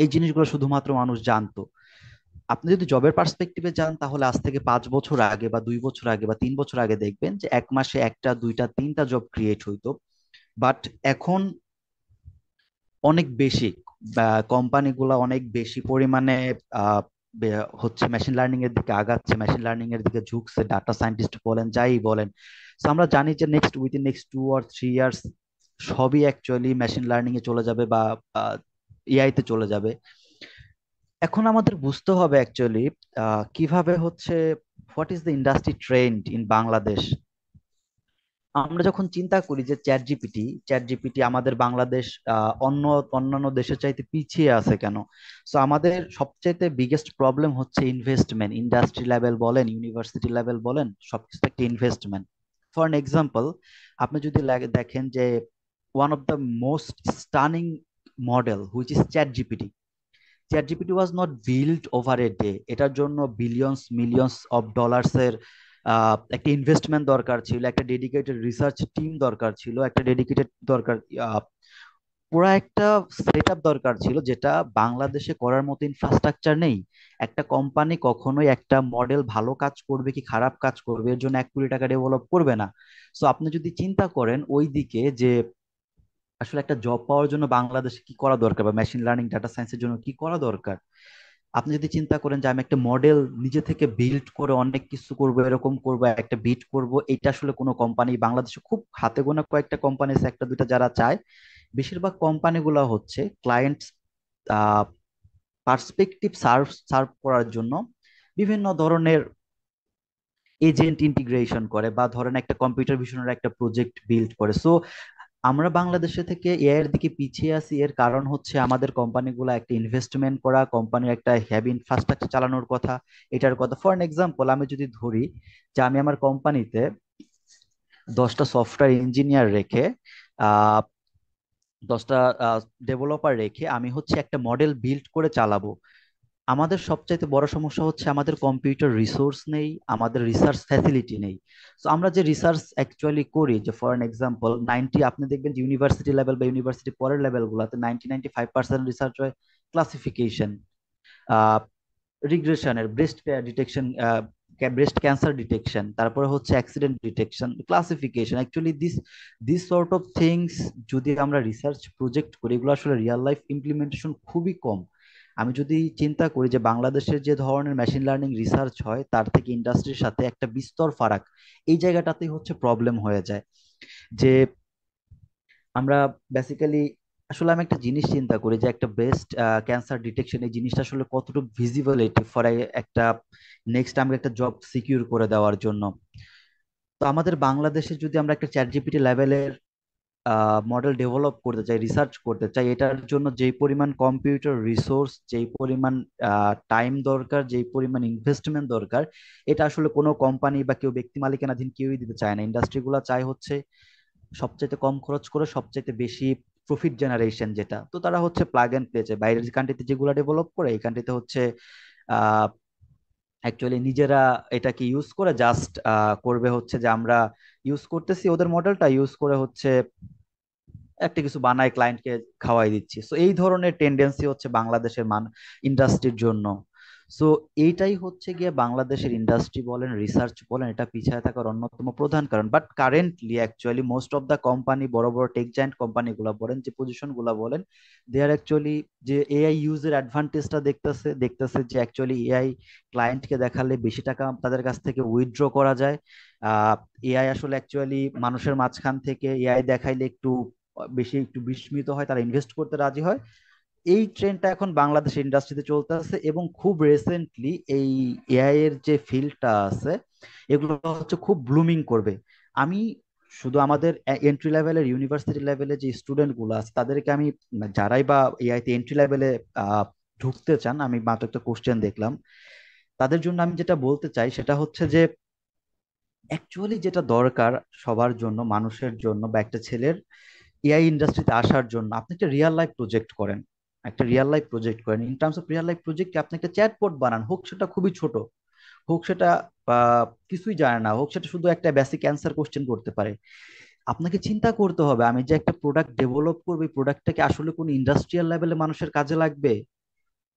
এই জিনিসগুলো শুধুমাত্র মানুষ জানতো। আপনি যদি জবের পার্সপেক্টিভে যান, তাহলে আজ থেকে 5 বছর আগে বা 2 বছর আগে বা 3 বছর আগে দেখবেন যে এক মাসে একটা, দুইটা, তিনটা জব ক্রিয়েট হইতো। বাট এখন অনেক বেশি, কোম্পানিগুলো অনেক বেশি পরিমাণে হচ্ছে মেশিন লার্নিং এর দিকে আগাচ্ছে, মেশিন লার্নিং এর দিকে ঝুঁকছে, ডাটা সায়েন্টিস্ট বলেন যাই বলেন। তো আমরা জানি যে উইদিন নেক্সট 2 or 3 ইয়ার্স সবই অ্যাকচুয়ালি মেশিন লার্নিং এ চলে যাবে বা এআই তে চলে যাবে। এখন আমাদের বুঝতে হবে অ্যাকচুয়ালি কিভাবে হচ্ছে, what is the industry trend in Bangladesh. আমরা যখন চিন্তা করি যে চ্যাট জিপিটি আমাদের বাংলাদেশ অন্যান্য দেশের চাইতে পিছিয়ে আছে কেন, সো আমাদের সবচাইতে বিগেস্ট প্রবলেম হচ্ছে ইনভেস্টমেন্ট। ইন্ডাস্ট্রি লেভেল বলেন, ইউনিভার্সিটি লেভেল বলেন, সবকিছু একটা ইনভেস্টমেন্ট। ফর এন এক্সাম্পল, আপনি যদি দেখেন যে one of the most stunning model which is chat GPT was not build over a day. এটার জন্য বিলিয়নস মিলিয়নস অফ ডলার্স এর একটা ইনভেস্টমেন্ট দরকার ছিল, একটা ডেডিকেটেড রিসার্চ টিম দরকার ছিল, একটা ডেডিকেটেড দরকার, পুরো একটা সেট আপ দরকার ছিল, যেটা বাংলাদেশে করার মতো ইনফ্রাস্ট্রাকচার নেই। একটা কোম্পানি কখনোই একটা মডেল ভালো কাজ করবে কি খারাপ কাজ করবে এর জন্য 1 কোটি টাকা ডেভেলপ করবে না। সো আপনি যদি চিন্তা করেন ওই দিকে যে আসলে একটা জব পাওয়ার জন্য বাংলাদেশে কি করা দরকার বা মেশিন লার্নিং ডাটা সায়েন্সের জন্য কি করা দরকার, আপনি যদি চিন্তা করেন যে আমি একটা মডেল নিজে থেকে বিল্ড করে অনেক কিছু করব, এরকম করব, একটা বিট করব, এটা আসলে কোনো কোম্পানি বাংলাদেশে খুব হাতে গোনা কয়েকটা কোম্পানি আছে, একটা দুইটা যারা চায়। বেশিরভাগ কোম্পানিগুলো হচ্ছে ক্লায়েন্টস পার্সপেক্টিভ সার্ভ সার্ভ করার জন্য বিভিন্ন ধরনের এজেন্ট ইন্টিগ্রেশন করে, বা ধরেন একটা কম্পিউটার ভিশনের একটা প্রজেক্ট বিল্ড করে। সো আমরা বাংলাদেশে থেকে এআই এর দিকে পিছিয়ে আছি, এর কারণ হচ্ছে আমাদের কোম্পানিগুলো একটা ইনভেস্টমেন্ট করা, কোম্পানির একটা হেভি ইনফ্রাস্ট্রাকচার চালানোর কথা, এটার কথা। ফর এক্সাম্পল আমি যদি ধরি যে আমি আমার কোম্পানিতে 10টা সফটওয়্যার ইঞ্জিনিয়ার রেখে, আহ 10টা ডেভেলপার রেখে আমি হচ্ছে একটা মডেল বিল্ড করে চালাবো, আমাদের সবচাইতে বড় সমস্যা হচ্ছে আমাদের কম্পিউটার রিসোর্স নেই, আমাদের রিসার্চ ফ্যাসিলিটি নেই। তো আমরা যে রিসার্চ অ্যাকচুয়ালি করি, যে ফর এন এক্সাম্পল আপনি দেখবেন যে ইউনিভার্সিটি লেভেল বা ইউনিভার্সিটি পরের লেভেল গুলাতে 90-95% রিসার্চ হয় ক্লাসিফিকেশন, রিগ্রেশনের, breast detection, breast cancer detection, তারপরে হচ্ছে accident detection, classification. Actually this this sort of things যদি আমরা রিসার্চ প্রজেক্ট করি, এগুলো আসলে রিয়েল লাইফ ইমপ্লিমেন্টেশন খুবই কম। আমি যদি চিন্তা করি যে বাংলাদেশের যে ধরনের মেশিন লার্নিং রিসার্চ হয় তার থেকে ইন্ডাস্ট্রির সাথে একটা বিস্তর ফারাক, এই জায়গাটাতেই হচ্ছে প্রবলেম হয়ে যায়। যে আমরা বেসিক্যালি, আসলে আমি একটা জিনিস চিন্তা করি যে একটা ব্রেস্ট ক্যান্সার ডিটেকশন, এই জিনিসটা আসলে কতটুকু ভিজিবিলিটি ফর একটা নেক্সট আমরা একটা জব সিকিউর করে দেওয়ার জন্য। তো আমাদের বাংলাদেশে যদি আমরা একটা চ্যাট জিপিটি লেভেলের মডেল ডেভেলপ করতে চাই, রিসার্চ করতে চাই, এটার জন্য যেই পরিমাণ কম্পিউটার রিসোর্স, যেই পরিমাণ টাইম দরকার, যেই পরিমাণ ইনভেস্টমেন্ট দরকার, এটা আসলে কোনো কোম্পানি বা কেউ ব্যক্তি মালিকানাধীন কেউই দিতে চায় না। ইন্ডাস্ট্রিগুলো চায় হচ্ছে সবচাইতে কম খরচ করে সবচাইতে বেশি প্রফিট জেনারেশন, যেটা তো তারা হচ্ছে প্লাগ এন্ড প্লে চায়। বাইরের কান্ট্রিতে যেগুলো ডেভেলপ করে, এই কান্ট্রিতে হচ্ছে আহ অ্যাকচুয়ালি নিজেরা এটাকে ইউজ করে জাস্ট করবে হচ্ছে যে আমরা ইউজ করতেছি ওদের মডেলটা, ইউজ করে হচ্ছে একটা কিছু বানায় ক্লায়েন্টকে খাওয়াই দিচ্ছি। সো এই ধরনের টেন্ডেন্সি হচ্ছে বাংলাদেশের ইন্ডাস্ট্রির জন্য। সো এইটাই হচ্ছে গিয়ে বাংলাদেশের ইন্ডাস্ট্রি বলেন, রিসার্চ বলেন, এটা পিছিয়ে থাকার অন্যতম প্রধান কারণ। But currently actually most of the company, বড় বড় টেক জায়ান্ট কোম্পানি গুলা বলেন, যে পজিশন গুলা বলেন, দে আর অ্যাকচুয়ালি যে এআই ইউজের অ্যাডভান্টেজটা দেখতেছে দেখতেছে যে অ্যাকচুয়ালি এআই ক্লায়েন্টকে দেখালে বেশি টাকা তাদের কাছ থেকে উইথড্র করা যায়। এআই আসলে অ্যাকচুয়ালি মানুষের মাঝখান থেকে এআই দেখাইলে একটু বেশি একটু বিস্মিত হয়, তারা ইনভেস্ট করতে রাজি হয়। এই ট্রেন্ডটা এখন বাংলাদেশ ইন্ডাস্ট্রিতে চলতে আছে, এবং খুব রিসেন্টলি এই এআই এর যে ফিল্ডটা আছে, এগুলো হচ্ছে খুব ব্লুমিং করবে। আমি শুধু আমাদের এন্ট্রি লেভেলের ইউনিভার্সিটি লেভেলে যে স্টুডেন্ট গুলো আছে তাদেরকে আমি, যারাই বা এআইতে এন্ট্রি লেভেলে ঢুকতে চান, আমি মাত্র একটা কোশ্চেন দেখলাম, তাদের জন্য আমি যেটা বলতে চাই সেটা হচ্ছে যে অ্যাকচুয়ালি যেটা দরকার সবার জন্য, মানুষের জন্য বা একটা ছেলের এআই ইন্ডাস্ট্রিতে আসার জন্য, আপনি একটা রিয়েল লাইফ প্রজেক্ট করেন। একটা রিয়েল লাইফ প্রজেক্ট করেন, in terms of real life project আপনি একটা চ্যাটবট বানান, হোক সেটা খুবই ছোট, হোক সেটা কিছুই জানে না, হোক সেটা শুধু একটা বেসিক অ্যান্সার কোশ্চেন করতে পারে। আপনাকে চিন্তা করতে হবে আমি যে একটা প্রোডাক্ট ডেভেলপ করবো, এই প্রোডাক্টটাকে আসলে কোন ইন্ডাস্ট্রিয়াল লেভেলে মানুষের কাজে লাগবে।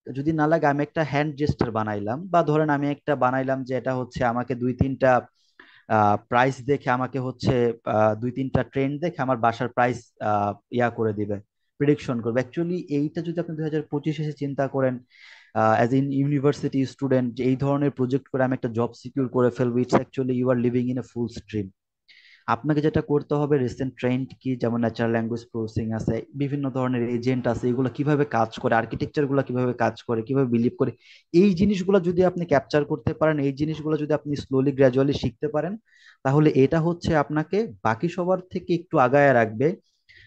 যদি না লাগে, আমি একটা হ্যান্ড জেস্টার বানাইলাম, বা ধরেন আমি একটা বানাইলাম যে এটা হচ্ছে আমাকে দুই তিনটা প্রাইস দেখে, আমাকে হচ্ছে দুই তিনটা ট্রেন্ড দেখে আমার বাসার প্রাইস ইয়া করে দিবে, প্রিডিকশন করবে। অ্যাকচুয়ালি এইটা যদি আপনি 2025 এসে চিন্তা করেন, অ্যাজ ইন ইউনিভার্সিটি স্টুডেন্ট, এই ধরনের প্রজেক্ট করে আমি একটা জব সিকিউর করে ফেলবো, it's actually you are living in a full stream. আপনাকে যেটা করতে হবে, রিসেন্ট ট্রেন্ড কি, যেমন ন্যাচারাল ল্যাঙ্গুয়েজ প্রসেসিং আছে, বিভিন্ন ধরনের এজেন্ট আছে, এগুলো কিভাবে কাজ করে, আর্কিটেকচার গুলো কিভাবে কাজ করে, কিভাবে বিলিভ করে, এই জিনিসগুলো যদি আপনি ক্যাপচার করতে পারেন, এই জিনিসগুলো যদি আপনি স্লোলি গ্র্যাজুয়ালি শিখতে পারেন, তাহলে এটা হচ্ছে আপনাকে বাকি সবার থেকে একটু আগায় রাখবে।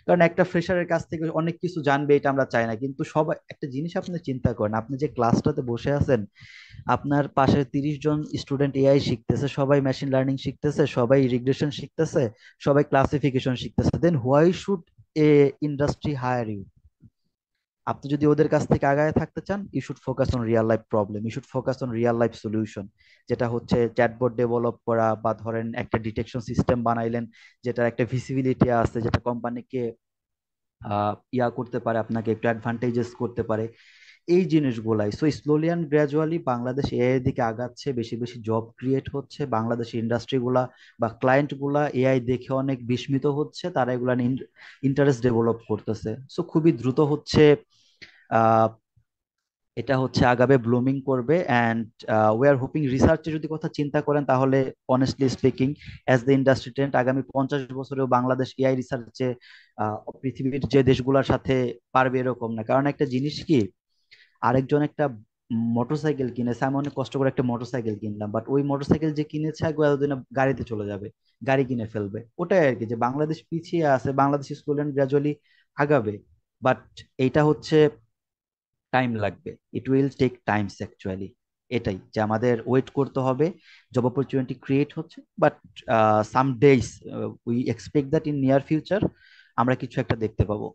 কারণ একটা ফ্রেশারের কাছ থেকে অনেক কিছু জানবে এটা আমরা চাই না, কিন্তু সবাই একটা জিনিস আপনি চিন্তা করেন, আপনি যে ক্লাসটাতে বসে আছেন, আপনার পাশে 30 জন স্টুডেন্ট এআই শিখতেছে, সবাই মেশিন লার্নিং শিখতেছে, সবাই রিগ্রেশন শিখতেছে, সবাই ক্লাসিফিকেশন শিখতেছে, then why should a industry hire you? আপনি যদি ওদের কাছ থেকে আগায় থাকতে চান, you should focus on real life problem, you should focus on real life solution, যেটা হচ্ছে চ্যাটবট ডেভেলপ করা, বা ধরেন একটা ডিটেকশন সিস্টেম বানাইলেন যেটা একটা ভিসিবিলিটি আছে, যেটা কোম্পানিকে ইয়া করতে পারে, আপনাকে একটু অ্যাডভান্টেজেস করতে পারে, এই জিনিসগুলাই। So slowly and gradually Bangladesh AI এর দিকে আগাচ্ছে, বেশি বেশি জব ক্রিয়েট হচ্ছে, বাংলাদেশের ইন্ডাস্ট্রি গুলা বা ক্লায়েন্ট গুলা এআই দেখে অনেক বিস্মিত হচ্ছে, তারা এগুলা ইন্টারেস্ট ডেভেলপ করতেছে। সো খুবই দ্রুত হচ্ছে আহ এটা হচ্ছে আগাবে, ব্লুমিং করবে। অ্যান্ড উই আর হোপিং, রিসার্চের যদি কথা চিন্তা করেন তাহলে honestly speaking, as the industry trend, আগামী 50 বছরেও বাংলাদেশ এআই রিসার্চে পৃথিবীর যে দেশগুলোর সাথে পারবে এরকম না। কারণ একটা জিনিস কি, আরেকজন একটা মোটরসাইকেল কিনেছে, আমি অনেক কষ্ট করে একটা মোটরসাইকেল কিনলাম, বাট ওই মোটরসাইকেল যে কিনেছে আগে এতদিনে গাড়িতে চলে যাবে, গাড়ি কিনে ফেলবে। ওটাই আর কি, যে বাংলাদেশ পিছিয়ে আছে, বাংলাদেশ স্টুডেন্ট গ্রাজুয়ালি আগাবে, বাট এইটা হচ্ছে টাইম লাগবে, it will take times actually. এটাই যে আমাদের ওয়েট করতে হবে। জব অপরচুনিটি ক্রিয়েট হচ্ছে, but some days we expect that in near future আমরা কিছু একটা দেখতে পাবো।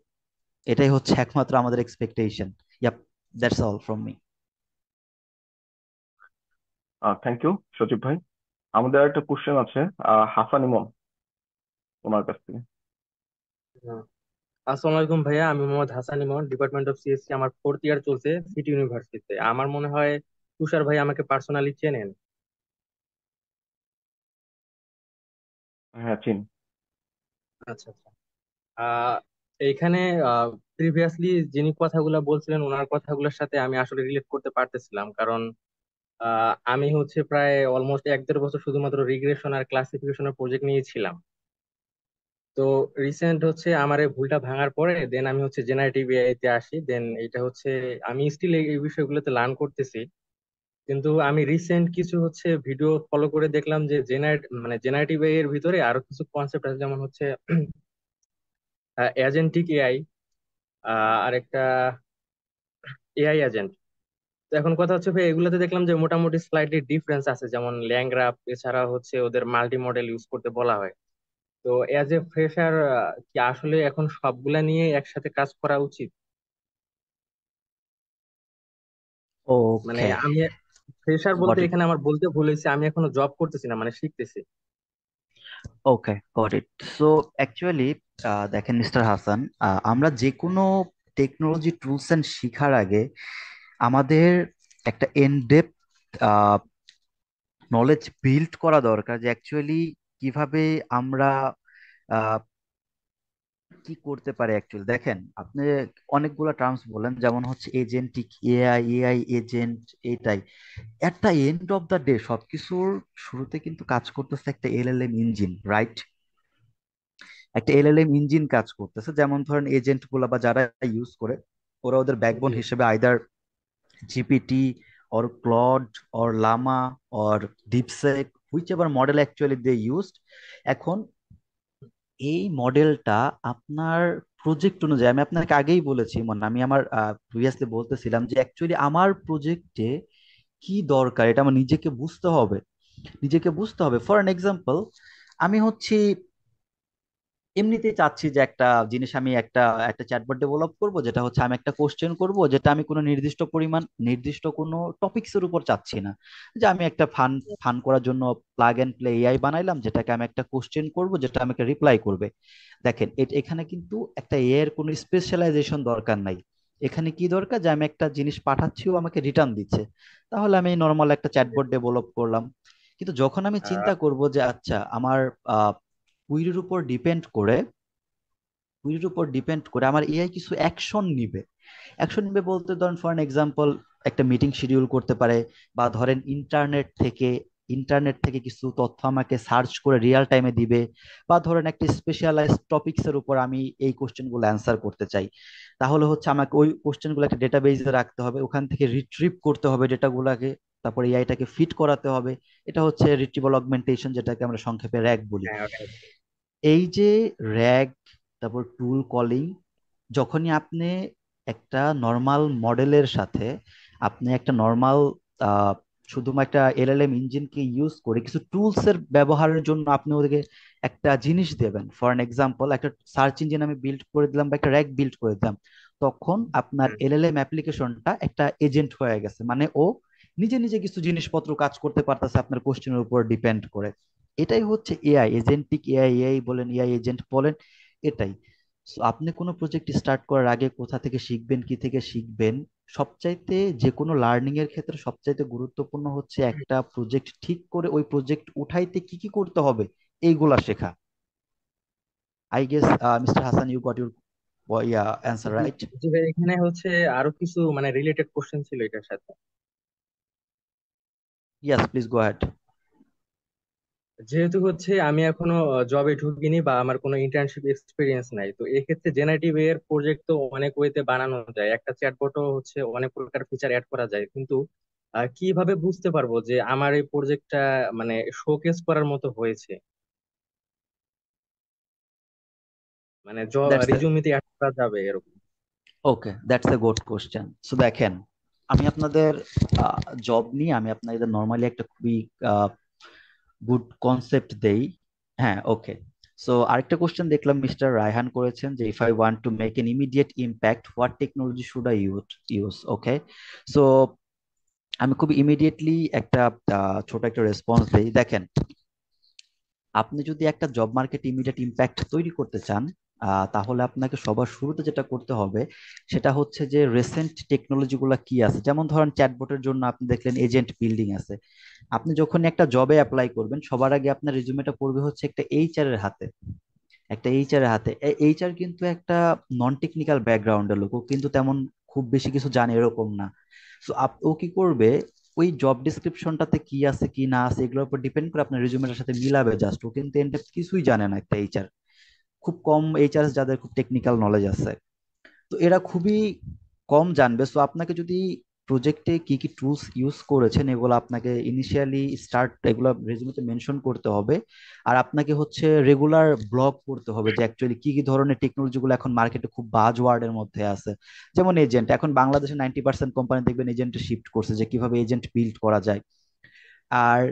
এটাই হচ্ছে একমাত্র আমাদের expectation. Yup, that's all from me. Thank you Sajib ভাই। আমাদের একটা কোশ্চেন আছে হাসান ইমন, ওনার কাছ থেকে। হ্যাঁ। আসসালামু আলাইকুম ভাইয়া, আমি মোহাম্মদ হাসান ইমন, ডিপার্টমেন্ট অফ সিএসসি, আমার 4th ইয়ার চলছে সিটি ইউনিভার্সিটিতে। আমার মনে হয় তুষার ভাই আমাকে পার্সোনালি চেনেন। হ্যাঁ, চিন। আচ্ছা আচ্ছা। আহ এইখানে প্রিভিয়াসলি যিনি কথাগুলো বলছিলেন ওনার কথাগুলোর সাথে আমি আসলে রিলেট করতে পারতেছিলাম, কারণ আমি হচ্ছে প্রায় অলমোস্ট 1-1.5 বছর শুধুমাত্র রিগ্রেশন আর ক্লাসিফিকেশনের প্রজেক্ট নিয়েছিলাম। তো রিসেন্ট হচ্ছে আমার এই ভুলটা ভাঙার পরে দেন আমি হচ্ছে জেনারেটিভ এআই তে আসি। দেন এটা হচ্ছে আমি স্টিল এই বিষয়গুলোতে লার্ন করতেছি। কিন্তু আমি রিসেন্ট কিছু হচ্ছে ভিডিও ফলো করে দেখলাম যে জেনারেটিভ এআই এর ভিতরে আরো কিছু কনসেপ্ট আছে, যেমন হচ্ছে এজেন্টিক এআই, আর একটা এআই এজেন্ট। তো এখন কথা হচ্ছে ভাই, এগুলোতে দেখলাম যে মোটামুটি স্লাইটলি ডিফারেন্স আছে, যেমন ল্যাংগ্রাফ, এছাড়া হচ্ছে ওদের মাল্টি মডেল ইউজ করতে বলা হয়। তো এজ এ ফ্রেশার কি আসলে এখন সবগুলা নিয়ে একসাথে কাজ করা উচিত? মানে ওকে, আমি ফ্রেশার বলতে গট ইট। এখানে আমার বলতে ভুল হয়েছে, আমি এখনো জব করতেছি না, মানে শিখতেছি। ওকে, গট ইট। সো অ্যাকচুয়ালি দেখেন মিস্টার হাসান, আমরা যে কোনো টেকনোলজি টুলস এন্ড শিখার আগে আমাদের একটা এনডেপথ নলেজ বিল্ড করা দরকার, যে অ্যাকচুয়ালি কিভাবে আমরা আহ, কি করতে পারি। অ্যাকচুয়ালি দেখেন, আপনি অনেকগুলো টার্মস বলেন, যেমন হচ্ছে এজেন্টিক এআই, এআই এজেন্ট, এটাই at the end of the day সবকিছুর শুরুতে কিন্তু কাজ করতেছে একটা এলএলএম ইঞ্জিন, রাইট? একটা এলএলএম ইঞ্জিন কাজ করতেছে, যেমন ধরেন এজেন্ট গুলা বা যারা ইউজ করে, ওরা ওদের ব্যাকবোন জি। হিসেবে either GPT or Claude or Llama or DeepSeek, whichever model actually they used। এখন এই মডেলটা আপনার প্রজেক্ট অনুযায়ী, আমি আপনাকে আগেই বলেছি, মানে আমি আমার প্রিভিয়াসলি বলতেছিলাম যে অ্যাকচুয়ালি আমার প্রজেক্টে কি দরকার এটা আমার নিজেকে বুঝতে হবে। ফর অ্যান এক্সাম্পল, আমি হচ্ছি এমনিতেই চাচ্ছি যে একটা জিনিস, আমি একটা একটা চ্যাটবট ডেভেলপ করব, যেটা হচ্ছে আমি একটা কোশ্চেন করব, যেটা আমি কোনো নির্দিষ্ট কোনো টপিকস এর উপর চাচ্ছি না। যে আমি একটা ফান ফান করার জন্য প্লাগ এন্ড প্লে এআই বানাইলাম, যেটাকে আমি একটা কোশ্চেন করব, যেটা আমাকে রিপ্লাই করবে। দেখেন, এখানে কিন্তু একটা এআই এর কোনো স্পেশালাইজেশন দরকার নাই। এখানে কি দরকার, যে আমি একটা জিনিস পাঠাচ্ছি, ও আমাকে রিটার্ন দিচ্ছে, তাহলে আমি নর্মাল একটা চ্যাটবট ডেভেলপ করলাম। কিন্তু যখন আমি আহ, চিন্তা করব যে আচ্ছা আমার কুইরির উপর ডিপেন্ড করে আমার এআই কিছু অ্যাকশন নিবে বলতে, ধরেন ফর এক্সাম্পল, একটা মিটিং শিডিউল করতে পারে, বা ধরেন ইন্টারনেট থেকে কিছু তথ্য আমাকে সার্চ করে রিয়েল টাইমে দিবে, বা ধরেন একটা স্পেশালাইজড টপিকস এর উপর আমি এই কোশ্চেন গুলো অ্যান্সার করতে চাই, তাহলে হচ্ছে আমাকে ওই কোশ্চেন গুলো একটা ডেটাবেজে রাখতে হবে, ওখান থেকে রিট্রিভ করতে হবে ডেটাগুলোকে, তারপর এআইটাকে ফিট করাতে হবে। এটা হচ্ছে রিট্রিভাল অগমেন্টেশন, যেটাকে আমরা সংক্ষেপে র্যাগ বলি। হ্যাঁ ওটাই। এই যে র্যাগ, তারপর টুল কলিং, যখনই আপনি একটা নর্মাল মডেলের সাথে, আপনি একটা নর্মাল শুধুমাত্র একটা এলএলএম ইঞ্জিনকে ইউজ করে কিছু টুলস এর ব্যবহারের জন্য আপনি ওদেরকে একটা জিনিস দেবেন, ফর এন এক্সাম্পল একটা সার্চ ইঞ্জিন আমি বিল্ড করে দিলাম বা একটা র্যাক বিল্ড করে দিলাম, তখন আপনার হুম। এলএলএম অ্যাপ্লিকেশনটা একটা এজেন্ট হয়ে গেছে, মানে ও নিজে নিজে কিছু জিনিসপত্র কাজ করতে পারতেছে আপনার কোশ্চেনের উপর ডিপেন্ড করে। এটাই হচ্ছে এআই, এজেন্টিক এআই, এআই বলেন, এআই এজেন্ট বলেন, এটাই। So, আপনি কোনো প্রজেক্ট স্টার্ট করার আগে কোথা থেকে শিখবেন, কি থেকে শিখবেন, সবচাইতে যে কোনো লার্নিং এর ক্ষেত্রে সবচাইতে গুরুত্বপূর্ণ হচ্ছে একটা প্রজেক্ট ঠিক করে ওই প্রজেক্ট উঠাইতে কি কি করতে হবে এইগুলা শেখা। I guess mister Hasan, you got your answer, জি রাইট? জি ভাই, এখানে হচ্ছে আরো কিছু মানে রিলেটেড কোশ্চেন ছিল এটার সাথে। ইয়াস, প্লিজ গো অ্যাহেড। যেহেতু হচ্ছে আমি এখনো জবে ঢুকিনি বা আমার কোনো ইন্টার্নশিপ এক্সপিরিয়েন্স নাই, তো এক্ষেত্রে জেনারেটিভ এর প্রজেক্ট তো অনেক ওয়েতে বানানো যায়, একটা চ্যাটবটও হচ্ছে অনেক প্রকার ফিচার অ্যাড করা যায়, কিন্তু কিভাবে বুঝতে পারবো যে আমার এই প্রজেক্টটা মানে শোকেস করার মতো হয়েছে, মানে দ্যাটস রিজুমিতে অ্যাড করা যাবে এরকম? Okay, that's a good question. So দেখেন, আমি আপনাদের জব নিয়ে আমি আপনাদের নর্মালি একটা খুবই গুড কনসেপ্ট দেই। হ্যাঁ, ওকে। সো আরেকটা কোশ্চেন দেখলাম মিস্টার রায়হান করেছেন, যে if I want to make N immediate impact, what technology should I use? Okay. So আমি খুব ইমিডিয়েটলি একটা ছোট একটা রেসপন্স দিই। দেখেন, আপনি যদি একটা জব মার্কেট ইমিডিয়েট ইম্প্যাক্ট তৈরি করতে চান, তাহলে আপনাকে সবার শুরুতে যেটা করতে হবে সেটা হচ্ছে যে রিসেন্ট টেকনোলজি গুলা কি আছে। যেমন ধরেন চ্যাটবটের জন্য আপনি দেখলেন এজেন্ট বিল্ডিং আছে। আপনি যখন একটা জবে অ্যাপ্লাই করবেন, সবার আগে আপনার রেজুমেটা পড়বে হচ্ছে একটা এইচআর এর হাতে। এইচআর কিন্তু একটা নন টেকনিক্যাল ব্যাকগ্রাউন্ডের লোক, ও কিন্তু তেমন খুব বেশি কিছু জানে এরকম না। সো ও কি করবে, ওই জব ডিসক্রিপশনটাতে কি আছে কি না আছে এগুলোর উপর ডিপেন্ড করে আপনার রেজুমেটার সাথে মিলাবে জাস্ট। ও কিন্তু এন্ড কিছুই জানে না একটা এইচআর, খুব কম এইচআর যাদের খুব টেকনিক্যাল নলেজ আছে, তো এরা খুবই কম জানবে। সো আপনাকে যদি প্রজেক্টে কি কি টুলস ইউজ করেছেন এগুলো আপনাকে ইনিশিয়ালি এগুলো রেজুমেতে মেনশন করতে হবে। আর আপনাকে হচ্ছে রেগুলার ব্লগ করতে হবে যে অ্যাকচুয়ালি কি কি ধরনের টেকনোলজি গুলো এখন মার্কেটে খুব বাজ ওয়ার্ডের মধ্যে আছে। যেমন এজেন্ট, এখন বাংলাদেশে 90% কোম্পানি দেখবেন এজেন্টে শিফট করছে, যে কিভাবে এজেন্ট বিল্ড করা যায়। আর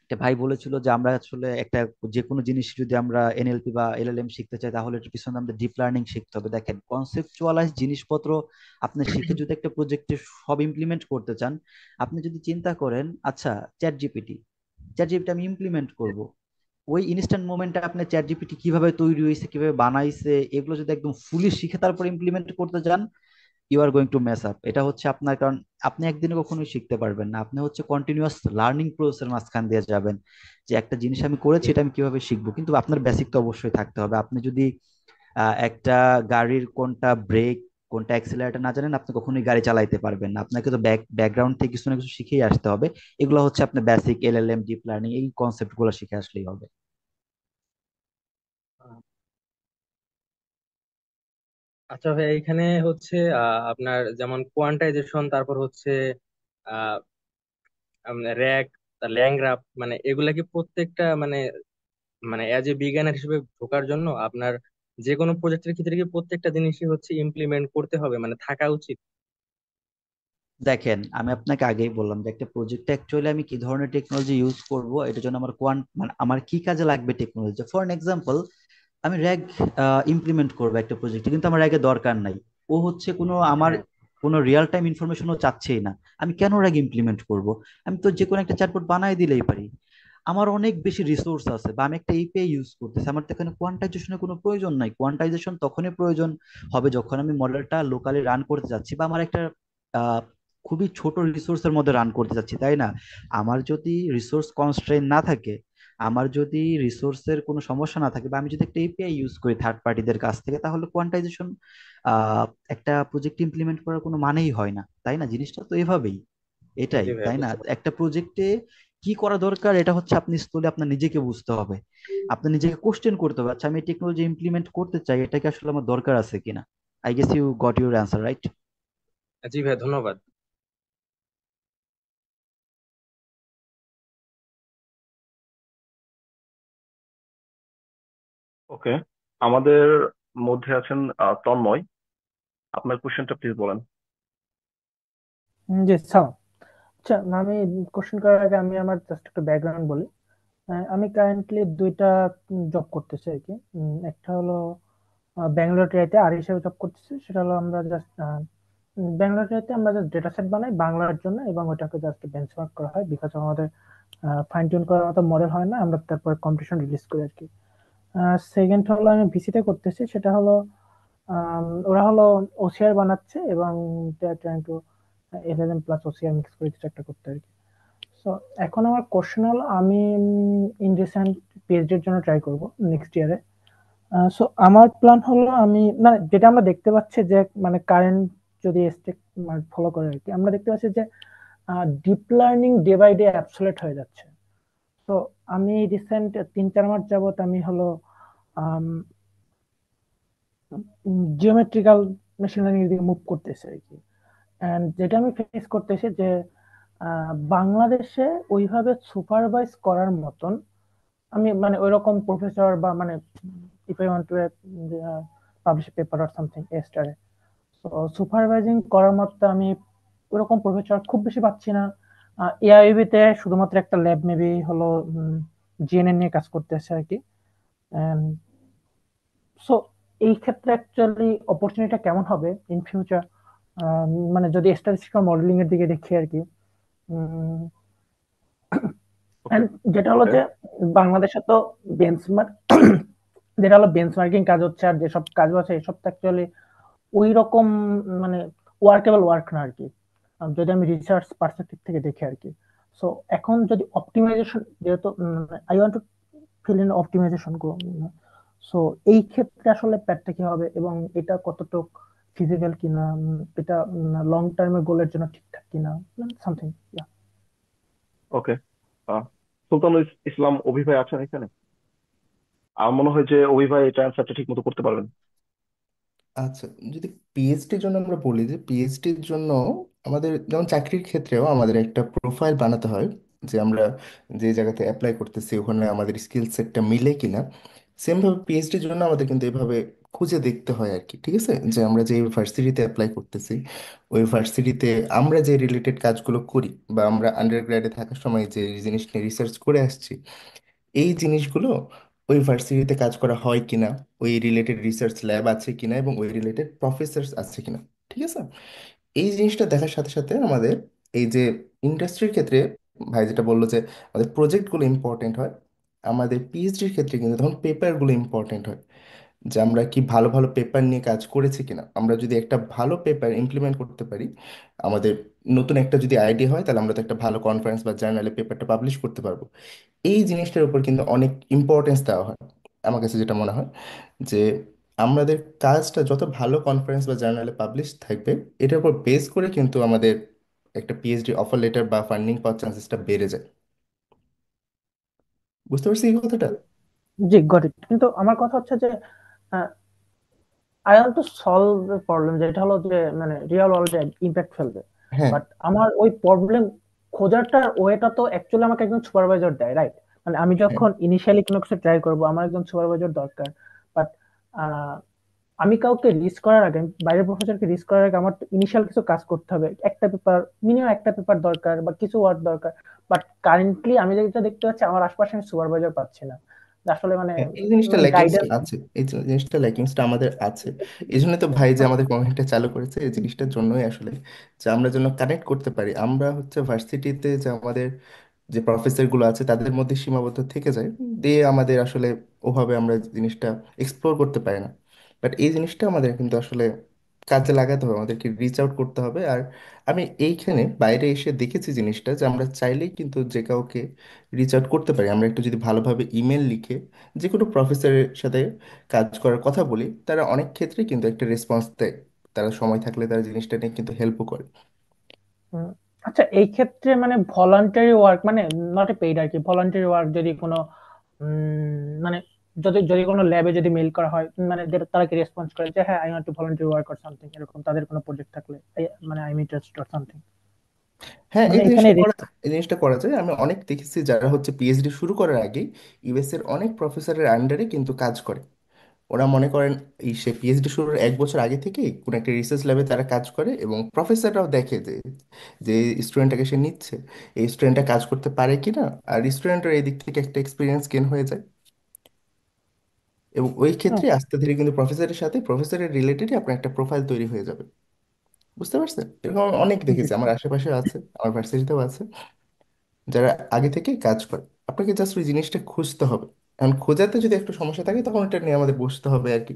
একটা ভাই বলেছিল যে আমরা আসলে একটা যে কোনো জিনিস যদি আমরা এনএলপি বা এলএলএম শিখতে চাই, তাহলে এটার পিছনে আমাদের ডিপ লার্নিং শিখতে হবে। দেখেন, কনসেপচুয়ালাইজ জিনিসপত্র আপনি শিখে যদি একটা প্রজেক্টে সব ইমপ্লিমেন্ট করতে চান, আপনি যদি চিন্তা করেন আচ্ছা চ্যাট জিপিটি আমি ইমপ্লিমেন্ট করব, ওই ইনস্ট্যান্ট মোমেন্টে আপনি চ্যাট জিপিটি কিভাবে তৈরি হয়েছে, কিভাবে বানাইছে, এগুলো যদি একদম ফুলি শিখে তারপর ইমপ্লিমেন্ট করতে যান, you are going to mess up. এটা হচ্ছে আপনার, কারণ আপনি একদিনে কখনোই শিখতে পারবেন না, আপনি হচ্ছে কন্টিনিউয়াস লার্নিং প্রসেসের মাঝখান দিয়ে যাবেন, যে একটা জিনিস আমি করেছি এটা আমি কিভাবে শিখবো। কিন্তু আপনার বেসিক তো অবশ্যই থাকতে হবে। আপনি যদি একটা গাড়ির কোনটা ব্রেক, কোনটা অ্যাক্সিলারেটর না জানেন, আপনি কখনোই গাড়ি চালাইতে পারবেন না। আপনাকে তো ব্যাকগ্রাউন্ড থেকে কিছু না কিছু শিখেই আসতে হবে। এগুলো হচ্ছে আপনার বেসিক এলএলএম, ডিপ লার্নিং, এই কনসেপ্ট গুলো শিখে আসলেই হবে। আচ্ছা ভাই, এখানে হচ্ছে আপনার যেমন কোয়ান্টাইজেশন, তারপর হচ্ছে র্যাক, ল্যাংগ্রাফ, মানে এগুলা কি প্রত্যেকটা মানে মানে অ্যাজ এ বিজ্ঞানের হিসেবে ঢোকার জন্য আপনার যে কোনো প্রজেক্টের ক্ষেত্রে কি প্রত্যেকটা জিনিসই হচ্ছে ইমপ্লিমেন্ট করতে হবে, মানে থাকা উচিত? দেখেন, আমি আপনাকে আগেই বললাম যে একটা প্রজেক্টে অ্যাকচুয়ালি আমি কি ধরনের টেকনোলজি ইউজ করব, এটার জন্য আমার মানে আমার কি কাজে লাগবে টেকনোলজি। ফর এন এক্সাম্পল, আমি র্যাগ ইমপ্লিমেন্ট করবো একটা প্রজেক্টে, কিন্তু আমার র্যাগের দরকার নাই। ও হচ্ছে আমার হ্যাঁ, কোনো রিয়েল টাইম ইনফরমেশনও চাচ্ছেই না। আমি কেন র্যাগ ইমপ্লিমেন্ট করব? আমি তো যে কোনো একটা চ্যাটবট বানাই দিলেই পারি। আমার অনেক বেশি রিসোর্স আছে, বা আমি একটা এপিআই ইউজ করতেছি, আমার তো এখানে কোয়ান্টাইজেশনের কোনো প্রয়োজন নাই। কোয়ান্টাইজেশন তখনই প্রয়োজন হবে যখন আমি মডেলটা লোকালি রান করতে যাচ্ছি, বা আমার একটা আহ, খুবই ছোট রিসোর্সের মধ্যে রান করতে যাচ্ছি, তাই না? আমার যদি রিসোর্স কনস্ট্রেন না থাকে, আমার যদি রিসোর্সের কোনো সমস্যা না থাকে, বা আমি যদি একটা এপিআই ইউজ করি থার্ড পার্টিদের কাছ থেকে, তাহলে কোয়ান্টাইজেশন একটা প্রজেক্ট ইমপ্লিমেন্ট করার কোনো মানেই হয় না, তাই না? জিনিসটা তো এভাবেই, এটাই জি ভাইয়া তাই না? বুঝতে পারছি। একটা প্রজেক্টে কি করা দরকার, এটা হচ্ছে আপনি স্থলে আপনার নিজেকে বুঝতে হবে। আপনি নিজেকে কোশ্চেন করতে হবে, আচ্ছা আমি টেকনোলজি ইমপ্লিমেন্ট করতে চাই, এটা কি আসলে আমার দরকার আছে কিনা। I guess you got your answer, right? জি ভাইয়া, ধন্যবাদ। ওকে, আমাদের মধ্যে আছেন তন্ময়। আপনার কোশ্চেনটা প্লিজ বলেন। জি সালাম। আচ্ছা, আমি কোশ্চেন করার আগে আমি আমার জাস্ট একটা ব্যাকগ্রাউন্ড বলি। আমি কারেন্টলি দুইটা জব করতেছি আর কি। একটা হলো ব্যাঙ্গালোর টিআইতে আর হিসেবে জব করতেছি। সেটা হলো আমরা জাস্ট ব্যাঙ্গালোর টিআইতে আমরা জাস্ট ডেটা সেট বানাই বাংলার জন্য, এবং ওটাকে জাস্ট বেঞ্চমার্ক করা হয়, বিকজ আমাদের ফাইন টিউন করার মতো মডেল হয় না, আমরা তারপরে কম্পিটিশন রিলিজ করি আর কি। সেকেন্ড হলো আমি ভিসিতে করতেছি, সেটা হলো ওরা হলো ওসিআর বানাচ্ছে, এবং trying to LLM plus OCR mix করে কিছু একটা করতে আর কি। সো এখন আমার কোশ্চেন হলো, আমি ইন রিসেন্ট পিএইচডির জন্য ট্রাই করব নেক্সট ইয়ারে। সো আমার প্ল্যান হলো, আমি মানে যেটা আমরা দেখতে পাচ্ছি যে মানে কারেন্ট যদি স্টেক ফলো করে আর কি, আমরা দেখতে পাচ্ছি যে deep learning day by day obsolete হয়ে যাচ্ছে। তো আমি রিসেন্ট 3-4 মাস যাবত আমি হলো জিওমেট্রিক্যাল মেশিন লার্নিং এর দিকে মুভ করতেছি আর কি। এন্ড যেটা আমি ফেস করতেছি যে বাংলাদেশে ওইভাবে সুপারভাইজ করার মতন, আমি মানে ওইরকম প্রফেসর বা মানে if I want to publish paper or something এস্টারে, তো সুপারভাইজিং করার মতো আমি ওরকম প্রফেসর খুব বেশি পাচ্ছি না। এআইবি তে শুধুমাত্র একটা ল্যাব মেবি হলো জিএনএন নিয়ে কাজ করতেছে আর কি। সো এই ক্ষেত্রে অ্যাকচুয়ালি অপরচুনিটিটা কেমন হবে ইন ফিউচার, মানে যদি স্ট্যাটিস্টিক্যাল মডেলিং এর দিকে দেখি আর কি। ওকে। And যেটা হলো ওকে। যে বাংলাদেশে তো বেঞ্চমার্ক যেটা হলো বেঞ্চমার্কিং কাজ হচ্ছে, আর যেসব কাজ আছে এসব তো অ্যাকচুয়ালি ওই রকম মানে ওয়ার্কেবল ওয়ার্ক না আর কি, যদি আমি রিসার্চ পার্সপেক্টিভ থেকে দেখি আর কি। সো এখন যদি অপটিমাইজেশন, যেহেতু I want to fill in optimization গুলো, সো এই ক্ষেত্রে আসলে প্যাটটা কি হবে, এবং এটা কতটুক ফিজিবল কিনা, এটা লং টার্মের গোলের জন্য ঠিকঠাক কিনা, সামথিং। ওকে। সুলতানুল ইসলাম অভি ভাই আছেন এখানে? আমার মনে হয় যে অভি ভাই এটা অ্যান্সারটা ঠিক মতো করতে পারবেন। আচ্ছা, যদি পিএইচডির জন্য আমরা বলি যে পিএইচডির জন্য আমাদের যেমন চাকরির ক্ষেত্রেও আমাদের একটা প্রোফাইল বানাতে হয়, যে আমরা যে জায়গাতে অ্যাপ্লাই করতেছি ওখানে আমাদের স্কিল সেটটা মিলে কিনা। সেমভাবে পিএইচডির জন্য আমাদের কিন্তু এভাবে খুঁজে দেখতে হয় আর কি। ঠিক আছে, যে আমরা যে ইউনিভার্সিটিতে অ্যাপ্লাই করতেছি ওই ইউনিভার্সিটিতে আমরা যে রিলেটেড কাজগুলো করি, বা আমরা আন্ডার গ্র্যাডে থাকার সময় যে জিনিস নিয়ে রিসার্চ করে আসছি, এই জিনিসগুলো ওই ভার্সিটিতে কাজ করা হয় কিনা, ওই রিলেটেড রিসার্চ ল্যাব আছে কিনা, এবং ওই রিলেটেড প্রফেসর আছে কিনা। ঠিক আছে, এই জিনিসটা দেখার সাথে সাথে আমাদের এই যে ইন্ডাস্ট্রির ক্ষেত্রে ভাই যেটা বললো যে আমাদের প্রজেক্টগুলো ইম্পর্টেন্ট হয়, আমাদের পিএইচডির ক্ষেত্রে কিন্তু তখন পেপারগুলো ইম্পর্টেন্ট হয়, যে আমরা কি ভালো ভালো পেপার নিয়ে কাজ করেছি কিনা। আমরা যদি একটা ভালো পেপার ইমপ্লিমেন্ট করতে পারি, আমাদের নতুন একটা যদি আইডিয়া হয়, তাহলে আমরা তো একটা ভালো কনফারেন্স বা জার্নালে পেপারটা পাবলিশ করতে পারবো। এই জিনিসটার উপর কিন্তু অনেক ইম্পর্টেন্স দেওয়া হয়। আমার কাছে যেটা মনে হয় যে আমাদের কাজটা যত ভালো কনফারেন্স বা জার্নালে পাবলিশ থাকবে, এটার উপর বেস করে কিন্তু আমাদের একটা পিএইচডি অফার লেটার বা ফান্ডিং পাওয়ার চান্সেসটা বেড়ে যায়। বুঝতে পারছি এই কথাটা? জি, গট ইট। কিন্তু আমার কথা হচ্ছে যে I want to solve problem, যেটা হলো যে মানে রিয়েল ওয়ার্ল্ডে ইম্প্যাক্ট ফেলবে। হ্যাঁ। বাট আমার ওই প্রবলেম খোঁজাটার ওয়েটা তো অ্যাকচুয়ালি আমাকে একজন সুপারভাইজার দেয়, রাইট? মানে আমি হ্যাঁ, যখন ইনিশিয়ালি কোনো কিছু ট্রাই করব, আমার একজন সুপারভাইজার দরকার। বাট আমি কাউকে রিস্ক করার আগে, বাইরের প্রফেসরকে রিস্ক করার আগে আমার ইনিশিয়াল কিছু কাজ করতে হবে। একটা পেপার, মিনিমাম একটা পেপার দরকার বা কিছু ওয়ার্ড দরকার। বাট কারেন্টলি আমি যেটা দেখতে পাচ্ছি, আমার আশপাশে আমি সুপারভাইজার পাচ্ছি না। যে আসলে মানে হ্যাঁ, এই জিনিসটা ল্যাকিংসটা গাইডেন্স। আছে, জিনিসটা ল্যাকিংসটা আমাদের আছে। এই জন্য তো ভাই যে আমাদের কমিউনিটিটা চালু করেছে, এই জিনিসটার জন্যই আসলে, যে আমরা যেন কানেক্ট করতে পারি। আমরা হচ্ছে ভার্সিটিতে যে আমাদের যে প্রফেসর গুলো আছে তাদের মধ্যে সীমাবদ্ধ থেকে যায়, দিয়ে আমাদের আসলে ওভাবে আমরা জিনিসটা এক্সপ্লোর করতে পারি না। বাট এই জিনিসটা আমাদের কিন্তু আসলে কাজে লাগাতে হবে, আমাদেরকে রিচ আউট করতে হবে। আর আমি এইখানে বাইরে এসে দেখেছি জিনিসটা, যে আমরা চাইলেই কিন্তু যে কাউকে রিচ আউট করতে পারি। আমরা একটু যদি ভালোভাবে ইমেল লিখে যে কোনো প্রফেসরের সাথে কাজ করার কথা বলি, তারা অনেক ক্ষেত্রে কিন্তু একটা রেসপন্স দেয়। তারা সময় থাকলে তারা জিনিসটা নিয়ে কিন্তু হেল্পও করে। হুম, আচ্ছা, এই ক্ষেত্রে মানে ভলান্টারি ওয়ার্ক, মানে নট এ পেইড আর কি, ভলান্টারি ওয়ার্ক যদি কোনো মানে যদি যদি কোনো ল্যাবে যদি মেইল করা হয়, মানে তারা কি রেসপন্স করে যে হ্যাঁ I want two voluntary work or something, এরকম তাদের কোনো প্রজেক্ট থাকলে মানে I am interested or something, হ্যাঁ, মানে এই এখানে জিনিসটা করা যায়, এই জিনিসটা করা যায়। আমি অনেক দেখেছি যারা হচ্ছে পিএইচডি শুরু করার আগেই ইউএস এর অনেক প্রফেসরের আন্ডারে কিন্তু কাজ করে। ওরা মনে করেন এই সে পিএইচডি শুরুর 1 বছর আগে থেকেই কোনো একটা রিসার্চ ল্যাবে তারা কাজ করে, এবং প্রফেসররাও দেখে যে যে স্টুডেন্টটাকে সে নিচ্ছে, এই স্টুডেন্টটা কাজ করতে পারে কিনা। আর স্টুডেন্টের এই দিক থেকে একটা এক্সপিরিয়েন্স গেন হয়ে যায়, এবং ওই ক্ষেত্রে আস্তে ধীরে কিন্তু প্রফেসরের সাথে প্রফেসরের রিলেটেডই আপনার একটা প্রোফাইল তৈরি হয়ে যাবে। বুঝতে পারছেন? এরকম আমি অনেক দেখেছি, আমার আশেপাশে আছে, আমার ভার্সিটিতেও আছে, যারা আগে থেকে কাজ করে। আপনাকে জাস্ট ওই জিনিসটা খুঁজতে হবে। এখন খোঁজাতে যদি একটু সমস্যা থাকে, তখন এটা নিয়ে আমাদের বসতে হবে আর কি,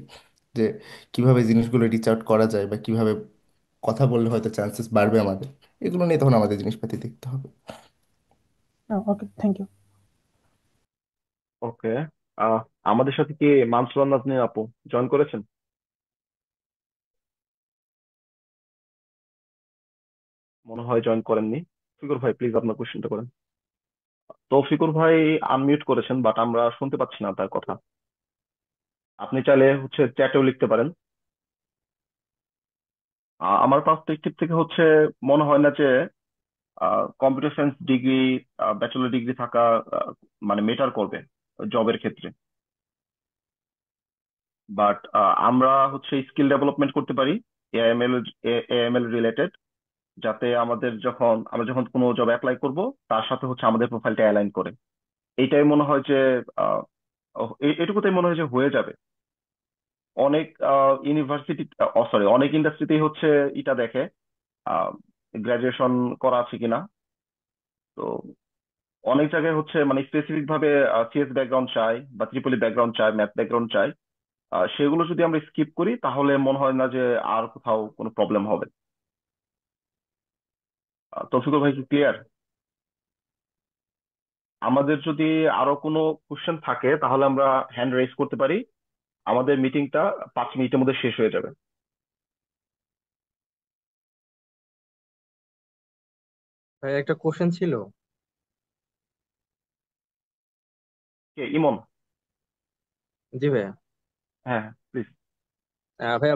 যে কিভাবে জিনিসগুলো রিচ আউট করা যায় বা কিভাবে কথা বললে হয়তো চান্সেস বাড়বে আমাদের। এগুলো নিয়ে তখন আমাদের জিনিসপাতি দেখতে হবে। ওকে, থ্যাংক ইউ। ওকে। আহ আমাদের সাথে কি মানসুরান নাজনীন আপু জয়েন করেছেন? মনে হয় জয়েন করেননি। ফিকর ভাই, প্লিজ আপনার কোশ্চেনটা করেন। তো ফিকর ভাই আনমিউট করেছেন, বাট আমরা শুনতে পাচ্ছি না তার কথা। আপনি চাইলে হচ্ছে চ্যাটেও লিখতে পারেন। আমার পার্সপেক্টিভ থেকে হচ্ছে মনে হয় না যে computer science degree, bachelor degree থাকা মানে মেটার করবে জবের ক্ষেত্রে। বাট আমরা হচ্ছে স্কিল ডেভেলপমেন্ট করতে পারি এআইএমএল, এআইএমএল রিলেটেড, যাতে আমরা যখন কোনো জব অ্যাপ্লাই করব তার সাথে হচ্ছে আমাদের প্রোফাইলটা অ্যালাইন করে। এইটাই মনে হয় যে আহ, এটুকুতেই মনে হয় যে হয়ে যাবে। অনেক ইউনিভার্সিটি, সরি, অনেক ইন্ডাস্ট্রিতেই হচ্ছে এটা দেখে গ্রাজুয়েশন করা আছে কিনা। তো অনেক জায়গায় হচ্ছে মানে স্পেসিফিক ভাবে সিএস ব্যাকগ্রাউন্ড চাই বা ট্রিপলি ব্যাকগ্রাউন্ড চাই, ম্যাথ ব্যাকগ্রাউন্ড চাই। সেগুলো যদি আমরা স্কিপ করি তাহলে মনে হয় না যে আর কোথাও কোনো প্রবলেম হবে। তৌফিকুল ভাই কি ক্লিয়ার? আমাদের যদি আরো কোনো কোশ্চেন থাকে তাহলে আমরা হ্যান্ড রেজ করতে পারি। আমাদের মিটিংটা 5 মিনিটের মধ্যে শেষ হয়ে যাবে। ভাই একটা কোশ্চেন ছিল। কে, ইমন? জি ভাইয়া। হ্যাঁ, প্লিজ। ভাইয়া,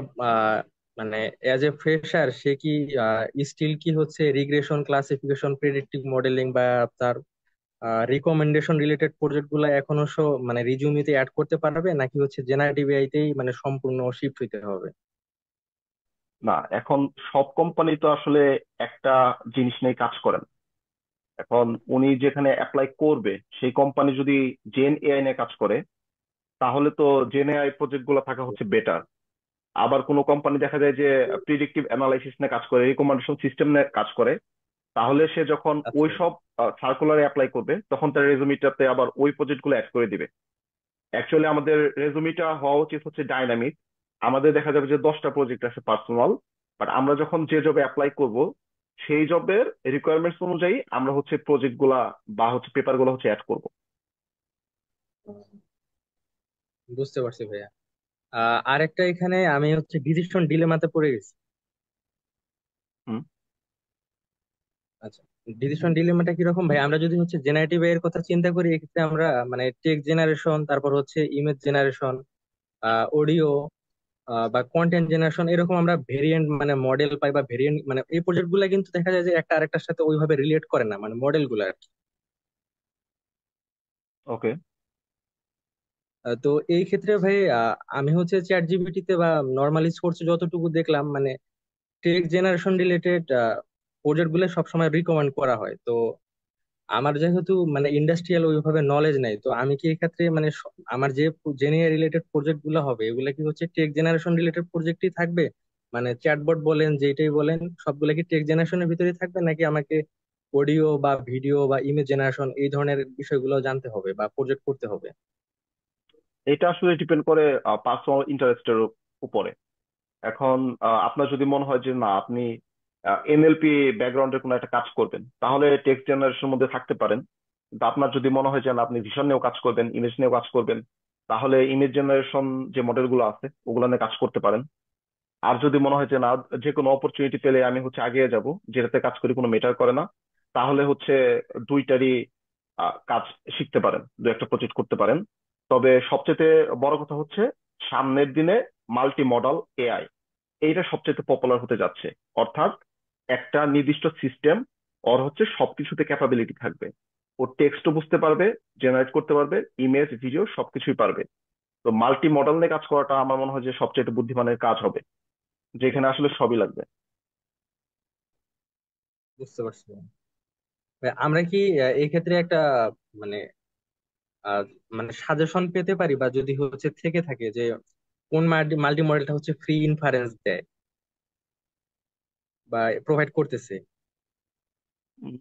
মানে এজ এ ফ্রেশার সে কি স্টিল কি হচ্ছে রিগ্রেশন, ক্লাসিফিকেশন, প্রেডিক্টিভ মডেলিং বা তার রিকমেন্ডেশন রিলেটেড প্রজেক্ট গুলা এখনো মানে রিজিউমিতে অ্যাড করতে পারবে, নাকি হচ্ছে জেনারেটিভ এআইতেই মানে সম্পূর্ণ শিফট হইতে হবে? না, এখন সব কোম্পানি তো আসলে একটা জিনিস নিয়ে কাজ করেন। এখন উনি যেখানে অ্যাপ্লাই করবে সেই কোম্পানি যদি জেন এআই নিয়ে কাজ করে, তাহলে তো জেন এআই প্রজেক্ট গুলো থাকা হচ্ছে বেটার। আবার কোনো কোম্পানি দেখা যায় যে প্রিডিক্টিভ অ্যানালাইসিস নিয়ে কাজ করে, রিকমেন্ডেশন সিস্টেম নিয়ে কাজ করে, তাহলে সে যখন ওই আচ্ছা। সব সার্কুলারে অ্যাপ্লাই করবে তখন তার রেজুমিটাতে আবার ওই প্রজেক্ট গুলো অ্যাড করে দিবে। অ্যাকচুয়ালি আমাদের রেজুমিটা হওয়া উচিত হচ্ছে ডাইনামিক। আমাদের দেখা যাবে যে 10টা প্রজেক্ট আছে পার্সোনাল, বাট আমরা যখন যে জবে অ্যাপ্লাই করব সেই জবের রিকোয়ারমেন্টস অনুযায়ী আমরা হচ্ছে প্রজেক্ট গুলা বা হচ্ছে পেপার গুলো হচ্ছে অ্যাড করবো। বুঝতে পারছি ভাইয়া। আর একটা এখানে আমি হচ্ছে ডিসিশন ডিলেমাতে পড়ে গেছি। হুম। আচ্ছা, ডিসিশন ডিলেমাটা কিরকম ভাই? আমরা যদি হচ্ছে জেনারেটিভ এর কথা চিন্তা করি, এক্ষেত্রে আমরা মানে টেক্সট জেনারেশন, তারপর হচ্ছে ইমেজ জেনারেশন, অডিও বা কন্টেন্ট জেনারেশন, এরকম আমরা ভেরিয়েন্ট মানে মডেল পাই বা ভেরিয়েন্ট, মানে এই প্রজেক্ট গুলা কিন্তু দেখা যায় যে একটা আরেকটার সাথে ওইভাবে রিলেট করে না, মানে মডেল গুলা আর কি। ওকে। তো এই ক্ষেত্রে ভাই আমি হচ্ছে চ্যাট জিপিটিতে বা নর্মালি সোর্সে যতটুকু দেখলাম, মানে টেক জেনারেশন রিলেটেড প্রজেক্ট গুলো সবসময় রিকমেন্ড করা হয়। তো আমার যেহেতু মানে ইন্ডাস্ট্রিয়াল ওইভাবে নলেজ নাই, তো আমি কি এই ক্ষেত্রে মানে আমার যে জেনিয়া রিলেটেড প্রজেক্ট গুলো হবে এগুলা কি হচ্ছে টেক জেনারেশন রিলেটেড প্রজেক্টই থাকবে? মানে চ্যাটবট বলেন যেটাই বলেন সবগুলা কি টেক জেনারেশনের ভিতরেই থাকবে, নাকি আমাকে অডিও বা ভিডিও বা ইমেজ জেনারেশন এই ধরনের বিষয়গুলো জানতে হবে বা প্রজেক্ট করতে হবে? এটা আসলে ডিপেন্ড করে পার্সোনাল ইন্টারেস্টের উপরে। এখন আপনার যদি মনে হয় যে না আপনি এনএলপি ব্যাকগ্রাউন্ডের কোনো একটা কাজ করবেন, তাহলে টেক্সট জেনারেশনের মধ্যে থাকতে পারেন। কিন্তু আপনার যদি মনে হয় যে না আপনি ভিশন নিয়েও কাজ করবেন, ইমেজ নিয়েও কাজ করবেন, তাহলে ইমেজ জেনারেশন যে মডেলগুলো আছে ওগুলো নিয়ে কাজ করতে পারেন। আর যদি মনে হয় যে না যে কোনো অপরচুনিটি পেলে আমি হচ্ছে আগিয়ে যাব, যেটাতে কাজ করি কোনো মেটার করে না, তাহলে হচ্ছে দুইটারই কাজ শিখতে পারেন, দু একটা প্রজেক্ট করতে পারেন। তবে সবচেয়ে বড় কথা হচ্ছে সামনের দিনে মাল্টি মডাল এআই এইটা সবচেয়ে পপুলার হতে যাচ্ছে। অর্থাৎ একটা নির্দিষ্ট সিস্টেম ওর হচ্ছে সবকিছুতে ক্যাপাবিলিটি থাকবে। ও টেক্সটও বুঝতে পারবে, জেনারেট করতে পারবে, ইমেজ ভিডিও সবকিছুই পারবে। তো মাল্টি মডেল নিয়ে কাজ করাটা আমার মনে হয় যে সবচেয়ে বুদ্ধিমানের কাজ হবে, যেখানে আসলে সবই লাগবে। বুঝতে পারছি। ভাই, আমরা কি এই ক্ষেত্রে একটা মানে আহ, মানে সাজেশন পেতে পারি, বা যদি হচ্ছে থেকে থাকে যে কোন মাল্টি মডেলটা হচ্ছে ফ্রি ইনফারেন্স দেয় বা প্রোভাইড করতেছে? উম,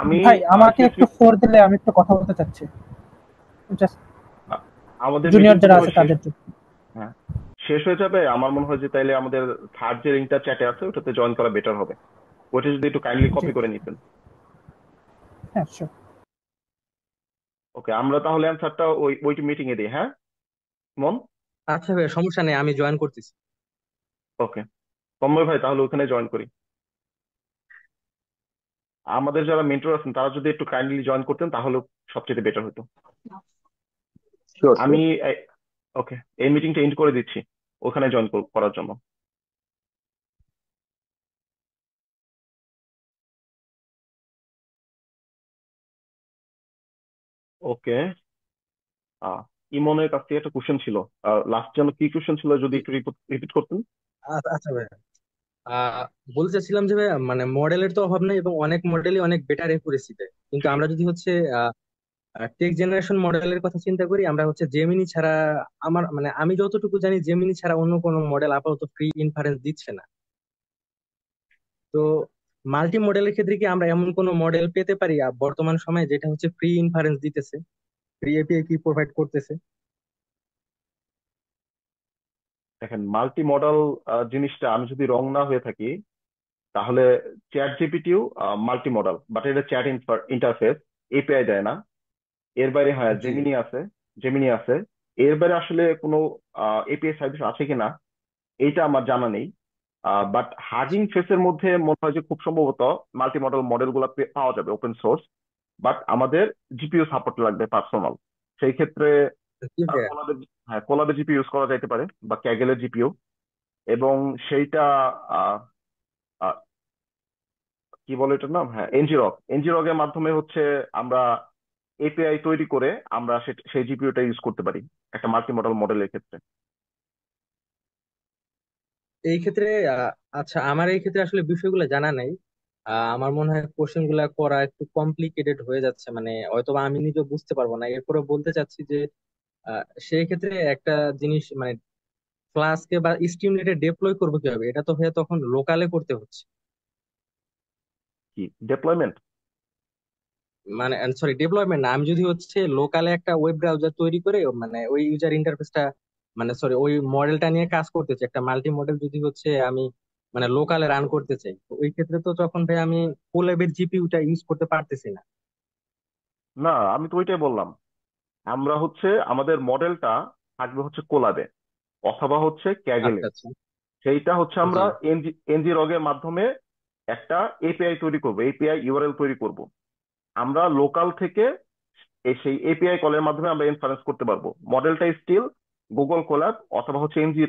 আমি ভাই আমাকে একটু স্পেসিফিক ফোর দিলে আমি একটু কথা বলতে চাচ্ছি, জাস্ট আমাদের মিটিং জুনিয়র তো যারা মনে আছে হয় শেষ। তাদের জন্য। হ্যাঁ, শেষ হয়ে যাবে। আমার মনে হয় যে তাইলে আমাদের থার্ড যে লিঙ্কটা চ্যাটে আছে ওটাতে জয়েন করা বেটার হবে। ওটা যদি একটু কাইন্ডলি জি, কপি করে নিতেন। হ্যাঁ sure. ওকে, আমরা তাহলে অ্যান্সারটা ওইটি মিটিং এ দিই, হ্যাঁ মন। আচ্ছা ভাই, সমস্যা নেই, আমি জয়েন করতেছি। ওকে, তন্ময় ভাই তাহলে ওখানে জয়েন করি। আমাদের যারা মেন্টর আছেন তারা যদি একটু কাইন্ডলি জয়েন করতেন তাহলে সবচেয়ে বেটার হতো। শিওর আমি শিওর। ওকে, এই মিটিংটা এন্ড করে দিচ্ছি ওখানে জয়েন করার জন্য। ওকে। আহ ইমনের কাছ থেকে একটা কোশ্চেন ছিল, লাস্ট যেন কি কোশ্চেন ছিল যদি একটু রিপিট করতেন। আচ্ছা আচ্ছা ভাই, আহ বলতে চাচ্ছিলাম যে ভাই, মানে মডেলের তো অভাব নেই এবং অনেক মডেলই অনেক বেটার একুরেসি দেয়, কিন্তু আমরা যদি হচ্ছে টেক জেনারেশন মডেলের কথা চিন্তা করি, আমরা হচ্ছে জেমিনি ছাড়া, আমার মানে আমি যতটুকু জানি জেমিনি ছাড়া অন্য কোনো মডেল আপাতত ফ্রি ইনফারেন্স দিচ্ছে না। তো মাল্টি মডেলের ক্ষেত্রে কি আমরা এমন কোনো মডেল পেতে পারি বর্তমান সময়ে যেটা হচ্ছে ফ্রি ইনফারেন্স দিতেছে, ফ্রি এপিআই কি প্রোভাইড করতেছে? দেখেন, মাল্টি মডাল জিনিসটা আমি যদি রং না হয়ে থাকি তাহলে চ্যাট জিপিটিও মাল্টি মডাল, বাট এটা চ্যাট ইন্টারফেস, এপিআই দেয় না। এর বাইরে হ্যাঁ জি। জেমিনি আছে। এর বাইরে আসলে কোনো এপিআই সার্ভিস আছে কিনা এইটা আমার জানা নেই। বাট হাগিং ফেসের মধ্যে মনে হয় যে খুব সম্ভবত মাল্টি মডেল মডেলগুলো পাওয়া যাবে ওপেন সোর্স। বাট আমাদের জিপিইউ সাপোর্ট লাগবে পার্সোনাল। সেই ক্ষেত্রে জি ভাইয়া। কোলাবের, হ্যাঁ কোলাবের জিপিইউ ইউজ করা যাইতে পারে বা ক্যাগেলের জিপিইউ। এবং সেইটা আহ, আহ, কি বলে এটার নাম, হ্যাঁ এনজিরগ এর মাধ্যমে হচ্ছে আমরা এপিআই তৈরি করে আমরা সেই জিপিইউটা ইউজ করতে পারি একটা মাল্টি মডেল মডেলের ক্ষেত্রে। এই ক্ষেত্রে আহ, আচ্ছা, আমার এই ক্ষেত্রে আসলে বিষয়গুলো জানা নাই। আমার মনে হয় কোশ্চেন গুলা করা একটু কমপ্লিকেটেড হয়ে যাচ্ছে, মানে হয়তোবা আমি নিজে বুঝতে পারবো না। এরপরে বলতে চাচ্ছি যে সেই ক্ষেত্রে একটা জিনিস মানে ক্লাসকে বা স্ট্রিমলেটে ডিপ্লয় করবো কিভাবে? এটা তো হয়ে তখন লোকালে করতে হচ্ছে। কি ডেপ্লয়মেন্ট? মানে সরি, ডেভেলপমেন্ট না, আমি যদি হচ্ছে লোকালে একটা ওয়েব ব্রাউজার তৈরি করে মানে ওই ইউজার ইন্টারফেসটা, মানে সরি ওই মডেলটা নিয়ে কাজ করতে চাই, একটা মাল্টি মডেল যদি হচ্ছে আমি মানে লোকালে রান করতে চাই, তো ওই ক্ষেত্রে তো তখন ভাই আমি কোল্যাবের জিপিইউটা ইউজ করতে পারতেছি না। না, আমি তো ওইটাই বললাম। আমরা হচ্ছে আমাদের মডেলটা থাকবে হচ্ছে কোলাবে অথবা হচ্ছে ক্যাগেলে। আচ্ছা আচ্ছা। সেইটা হচ্ছে জি। আমরা এনজি রগের মাধ্যমে একটা এপিআই তৈরি করব, এপিআই ইউআরএল তৈরি করব। আমরা লোকাল থেকে সেই এপিআই কলের মাধ্যমে আমরা ইনফারেন্স করতে পারবো। মডেলটা স্টিল গুগল কোল্যাব অথবা হচ্ছে এনজি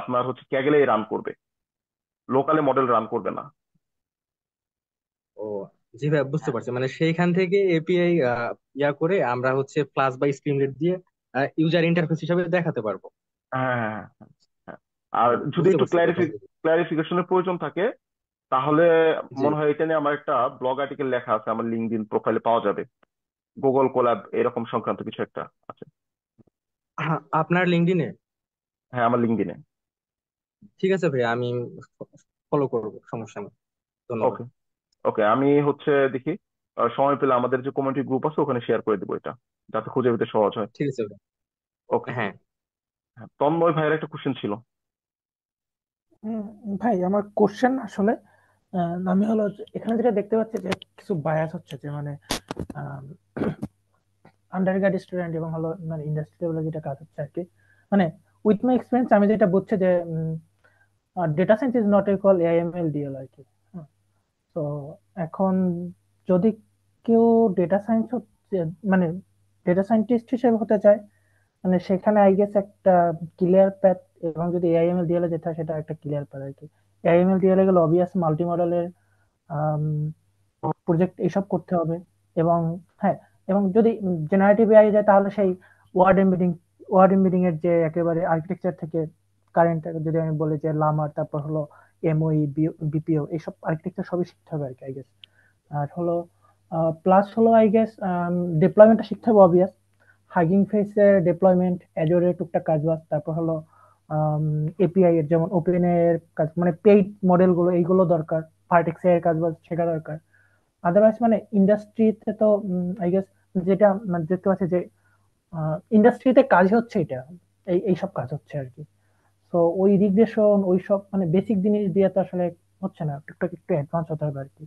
আপনার হচ্ছে ক্যাগেলে রান করবে, লোকালে মডেল রান করবে না। ও জি ভাই, বুঝতে পারছি। মানে সেইখান থেকে এপিআই ইয়া করে আমরা হচ্ছে ক্লাস বা স্ট্রিমলেট দিয়ে ইউজার ইন্টারফেস হিসাবে দেখাতে পারবো। হ্যাঁ, হ্যাঁ। আর যদি বুঝতে একটু পারছি কথা। ক্লারিফিকেশনের প্রয়োজন থাকে তাহলে জি। মনে হয় এটা নিয়ে আমার একটা ব্লগ আর্টিকেল লেখা আছে, আমার লিঙ্কডইন প্রোফাইলে পাওয়া যাবে। গুগল কোল্যাব এরকম সংক্রান্ত কিছু একটা আছে। আপনার লিঙ্কডইনে? হ্যাঁ, আমার লিঙ্কডইনে। ঠিক আছে ভাই, আমি ফলো করবো, সমস্যা নেই। ধন্যবাদ। ওকে, ওকে। আমি হচ্ছে দেখি সময় পেলে আমাদের যে কমিউনিটি গ্রুপ আছে ওখানে শেয়ার করে দেবো এটা, যাতে খুঁজে পেতে সহজ হয়। ঠিক আছে ভাই। ওকে। হ্যাঁ। হ্যাঁ, তন্ময় ভাইয়ের একটা কোশ্চেন ছিল। উম, ভাই আমার কোশ্চেন আসলে আমি হলো যে এখানে যেটা দেখতে পাচ্ছি যে কিছু বায়াস হচ্ছে, যে মানে আন্ডার গ্রাড স্টুডেন্ট এবং হলো মানে ইন্ডাস্ট্রি লেভেলে যেটা কাজ হচ্ছে আর কি, মানে উইথ মাই এক্সপিরিয়েন্স আমি যেটা বুঝছি যে data science is not equal AIML DL আর কি। তো এখন যদি কেউ ডেটা সায়েন্স মানে ডেটা সায়েন্টিস্ট হিসেবে হতে চায়, মানে সেখানে আই গেস একটা ক্লিয়ার প্যাথ, এবং যদি এআইএমএল ডিএল এ যেতে হয় সেটা একটা ক্লিয়ার প্যাথ আর কি। এআইএমএল ডিএল এ গেলে অবভিয়াস মাল্টি মডেলের প্রজেক্ট এইসব করতে হবে। এবং হ্যাঁ, এবং যদি জেনারেটিভ এআই যায় তাহলে সেই ওয়ার্ড এমবেডিং এর যে একেবারে আর্কিটেকচার থেকে কারেন্ট, যদি আমি বলি যে লামার, তারপর হলো এমওই, বিপিও, এইসব আর্কিটেকচার সবই শিখতে হবে আর কি আই গেস। আর হলো প্লাস হলো আই গেস ডিপ্লয়মেন্টটা শিখতে হবে অবভিয়াস। হাগিং ফেসের ডিপ্লয়মেন্ট, অ্যাজোরের টুকটাক কাজবাজ, তারপর হলো এপিআই এর যেমন ওপেন এর কাজ, মানে পেইড মডেল গুলো এইগুলো দরকার। ভার্টেক্স এর কাজবাজ শেখা দরকার। আদারওয়াইজ মানে ইন্ডাস্ট্রিতে তো আই গেস যেটা মানে দেখতে পাচ্ছি যে ইন্ডাস্ট্রিতে কাজ হচ্ছে এটা, এইসব কাজ হচ্ছে আর কি। তো ওই রিগ্রেশন ওই সব মানে বেসিক জিনিস দিয়ে তো আসলে হচ্ছে না, টুকটাক একটু অ্যাডভান্স হতে হবে আর কি।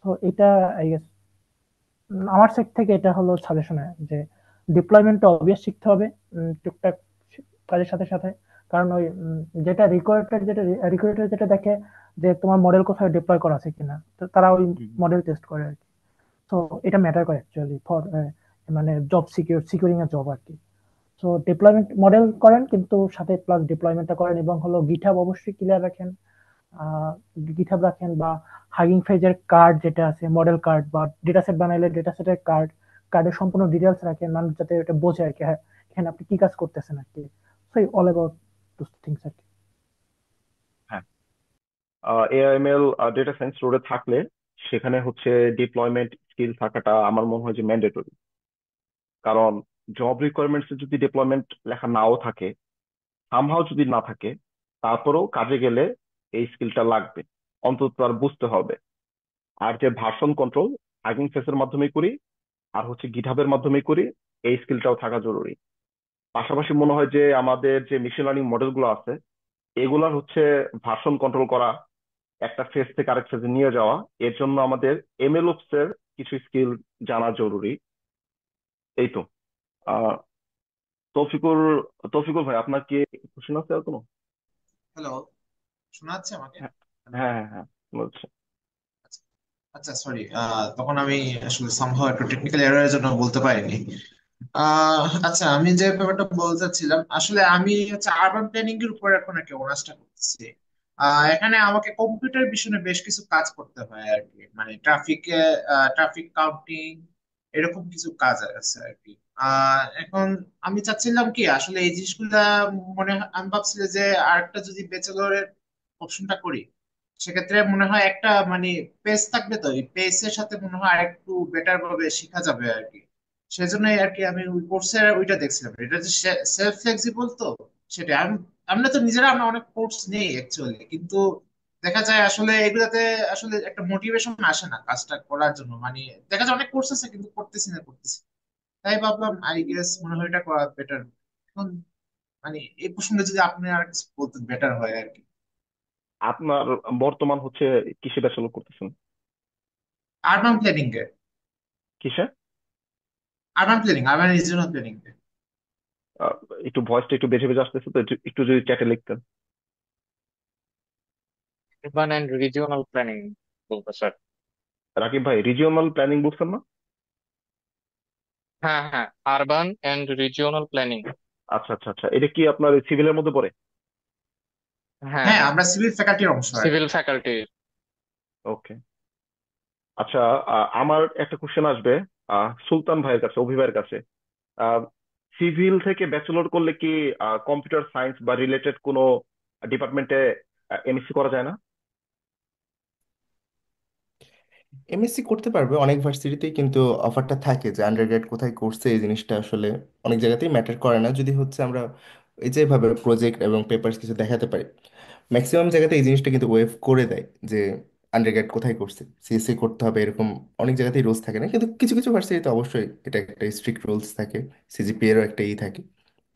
তো এটা আই গেস আমার সাইড থেকে এটা হলো সাজেশন, যে ডিপ্লয়মেন্ট অবভিয়াস শিখতে হবে টুকটাক কাজের সাথে সাথে। কারণ ওই যেটা রিক্রুটার যেটা দেখে যে তোমার মডেল কোথায় ডিপ্লয় করা আছে কিনা, তো তারা ওই হুম। মডেল টেস্ট করে আর কি। তো এটা ম্যাটার করে অ্যাকচুয়ালি ফর মানে জব সিকিউরিং এ জব আর কি। তো ডিপ্লয়মেন্ট মডেল করেন, কিন্তু সাথে প্লাস ডিপ্লয়মেন্টটা করেন, এবং হলো গিটহাব অবশ্যই ক্লিয়ার রাখেন। গিটহাব রাখেন, বা হাগিং ফেজের কার্ড যেটা আছে, মডেল কার্ড, বা ডেটা সেট বানাইলে ডেটা সেটের কার্ডের সম্পূর্ণ ডিটেলস রাখেন, মানুষ যাতে এটা বোঝে আর কি, হ্যাঁ এখানে আপনি কি কাজ করতেছেন আর কি। So all about those things আর কি। হ্যাঁ, এআইএমএল ডেটা সায়েন্স রোডে থাকলে সেখানে হচ্ছে ডিপ্লয়মেন্ট স্কিল থাকাটা আমার মনে হয় যে ম্যান্ডেটরি। কারণ জব রিকোয়ারমেন্টসে যদি ডিপ্লয়মেন্ট লেখা নাও থাকে, সামহাও যদি না থাকে, তারপরেও কাজে গেলে এই স্কিলটা লাগবে, অন্তত তার বুঝতে হবে। আর যে ভার্সন কন্ট্রোল হাগিং ফেসের মাধ্যমে করি, আর হচ্ছে গিটহাবের মাধ্যমে করি, এই স্কিলটাও থাকা জরুরি। পাশাপাশি মনে হয় যে আমাদের যে মেশিন লার্নিং মডেলগুলো আছে এগুলার হচ্ছে ভার্সন কন্ট্রোল করা, একটা ফেজ থেকে আরেক ফেজে নিয়ে যাওয়া, এর জন্য আমাদের এমএলওপস এর কিছু স্কিল জানা জরুরি। এই তো। আহ তৌফিকুল তৌফিকুল ভাই, আপনার কি কোশ্চেন আছে আর কোনো? হ্যালো, শোনা যাচ্ছে আমাকে? হ্যাঁ, হ্যাঁ, হ্যাঁ, বলছি। আচ্ছা, আচ্ছা, সরি। তখন আমি আসলে সম্ভব একটু টেকনিক্যাল এররের জন্য বলতে পারিনি। আচ্ছা, আমি যে ব্যাপারটা বলতে চাচ্ছিলাম, আসলে আমি হচ্ছে আরবান প্ল্যানিং এর উপর এখন আর কি অনার্সটা করতেছি। এখানে আমাকে কম্পিউটার বিষয়ে বেশ কিছু কাজ করতে হয় আর কি, মানে ট্রাফিক কাউন্টিং, এরকম কিছু কাজ আছে আর কি। এখন আমি চাচ্ছিলাম কি আসলে এই জিনিসগুলা আমি ভাবছিলাম যে আরেকটা যদি ব্যাচেলরের অপশনটা করি, সেক্ষেত্রে মনে হয় একটা মানে পেজ থাকবে, তো এই পেজের সাথে মনে হয় আরেকটু বেটার ভাবে শেখা যাবে আর কি। সেজন্যই আর কি আমি ওই কোর্সের ওইটা দেখছিলাম, এটা যে সেলফ ফ্লেক্সিবল, তো সেটা আমরা তো নিজেরা আমরা অনেক কোর্স নেই অ্যাকচুয়ালি, কিন্তু দেখা যায় আসলে এগুলাতে আসলে একটা মোটিভেশন আসে না কাজটা করার জন্য, মানে দেখা যায় অনেক কোর্স আছে কিন্তু করতেছি না। তাই ভাবলাম আই গেস মনে হয় এটা করা বেটার। এখন মানে এই প্রসঙ্গে যদি আপনি আর কিছু বলতেন বেটার হয় আর কি। আপনার বর্তমান হচ্ছে কিসে ব্যাচেলর করতেছেন? আরবান প্ল্যানিং এ। কিসে? আরবান রিজিওনাল প্ল্যানিং এ। আহ, একটু ভয়েসটা একটু বেঁচে বেঁচে আসতেছে, তো একটু যদি চ্যাটে লিখতেন। urban and regional planning বলতে স্যার। রাকিব ভাই, রিজিওনাল প্ল্যানিং বুঝছেন না? হ্যাঁ, হ্যাঁ, আরবান এন্ড রিজিওনাল প্ল্যানিং। আচ্ছা, আচ্ছা, আচ্ছা। এটা কি আপনার সিভিলের মধ্যে পড়ে? হ্যাঁ, হ্যাঁ, হ্যাঁ, আমরা সিভিল ফ্যাকাল্টির অংশ আর কি। Civil faculty. ওকে। আচ্ছা, আমার একটা কোশ্চেন আসবে সুলতান ভাইয়ের কাছে, অভি ভাইয়ের কাছে। সিভিল থেকে ব্যাচেলর করলে কি কম্পিউটার সায়েন্স বা রিলেটেড কোনো ডিপার্টমেন্টে এমএসসি করা যায় না? এমএসসি করতে পারবে অনেক ভার্সিটিতেই, কিন্তু অফারটা থাকে যে আন্ডারগ্রেড কোথায় করছে এই জিনিসটা আসলে অনেক জায়গাতেই ম্যাটার করে না, যদি হচ্ছে আমরা এই যে ভাবে প্রজেক্ট এবং পেপারস কিছু দেখাতে পারি। ম্যাক্সিমাম জায়গাতে এই জিনিসটা কিন্তু ওয়েভ করে দেয় যে আন্ডারগ্রেড কোথায় করছে, সিএসসি করতে হবে এরকম অনেক জায়গাতেই রুলস থাকে না, কিন্তু কিছু কিছু ভার্সিটিতে অবশ্যই এটা একটা স্ট্রিক্ট রুলস থাকে, সিজিপিএরও একটা থাকে।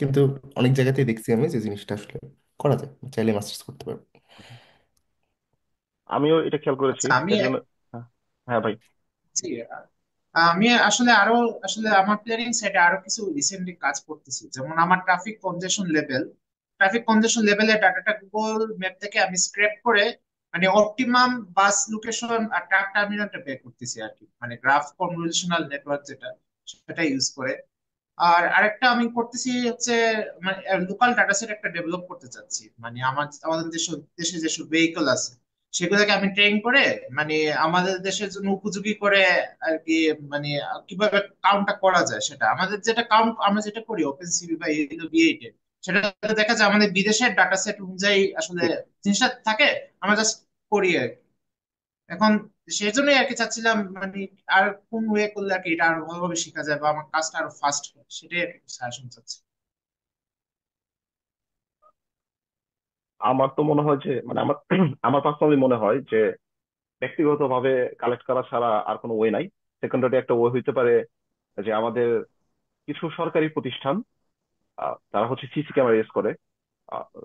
কিন্তু অনেক জায়গাতেই দেখছি আমি যে জিনিসটা আসলে করা যায়, চাইলে মাস্টার্স করতে পারবে। আমিও এটা খেয়াল করেছি, আচ্ছা আমি এর জন্য। হ্যাঁ, হ্যাঁ ভাই। জি, আমি আসলে আরো আসলে আমার প্ল্যানিং সাইডে আরো কিছু রিসেন্টলি কাজ করতেছি, যেমন আমার ট্রাফিক কনজেশন লেভেলের ডাটাটা গুগল ম্যাপ থেকে আমি স্ক্রেপ করে মানে অপটিমাম বাস লোকেশন আর ট্রাক টার্মিনালটা বের করতেছি আর কি, মানে গ্রাফ কনভলিউশনাল নেটওয়ার্ক যেটা, সেটা ইউজ করে। আর আরেকটা আমি করতেছি হচ্ছে মানে লোকাল ডাটা সেট একটা ডেভেলপ করতে চাচ্ছি, মানে আমাদের দেশে যেসব ভেহিকল আছে সেগুলোকে আমি ট্রেন করে মানে আমাদের দেশের জন্য উপযোগী করে আর কি, মানে কিভাবে কাউন্টটা করা যায় সেটা আমাদের যেটা কাউন্ট আমরা যেটা করি ওপেন সিভি বা V8 এ, সেটা দেখা যায় আমাদের বিদেশের ডাটা সেট অনুযায়ী আসলে ঠিক। জিনিসটা থাকে, আমরা জাস্ট করি আর কি। এখন সেই জন্যই আর কি চাচ্ছিলাম মানে আর কোন ওয়ে করলে আর কি এটা আরো ভালোভাবে শেখা যায় বা আমার কাজটা আরো ফাস্ট হয়, সেটাই আর কি সাজেশন চাচ্ছি। আমার তো মনে হয় যে মানে আমার আমার পার্সোনালি মনে হয় যে ব্যক্তিগতভাবে কালেক্ট করা ছাড়া আর কোনো ওয়ে নাই। সেকেন্ডারি একটা ওয়ে হইতে পারে যে আমাদের কিছু সরকারি প্রতিষ্ঠান, তারা হচ্ছে সিসি ক্যামেরা ইউজ করে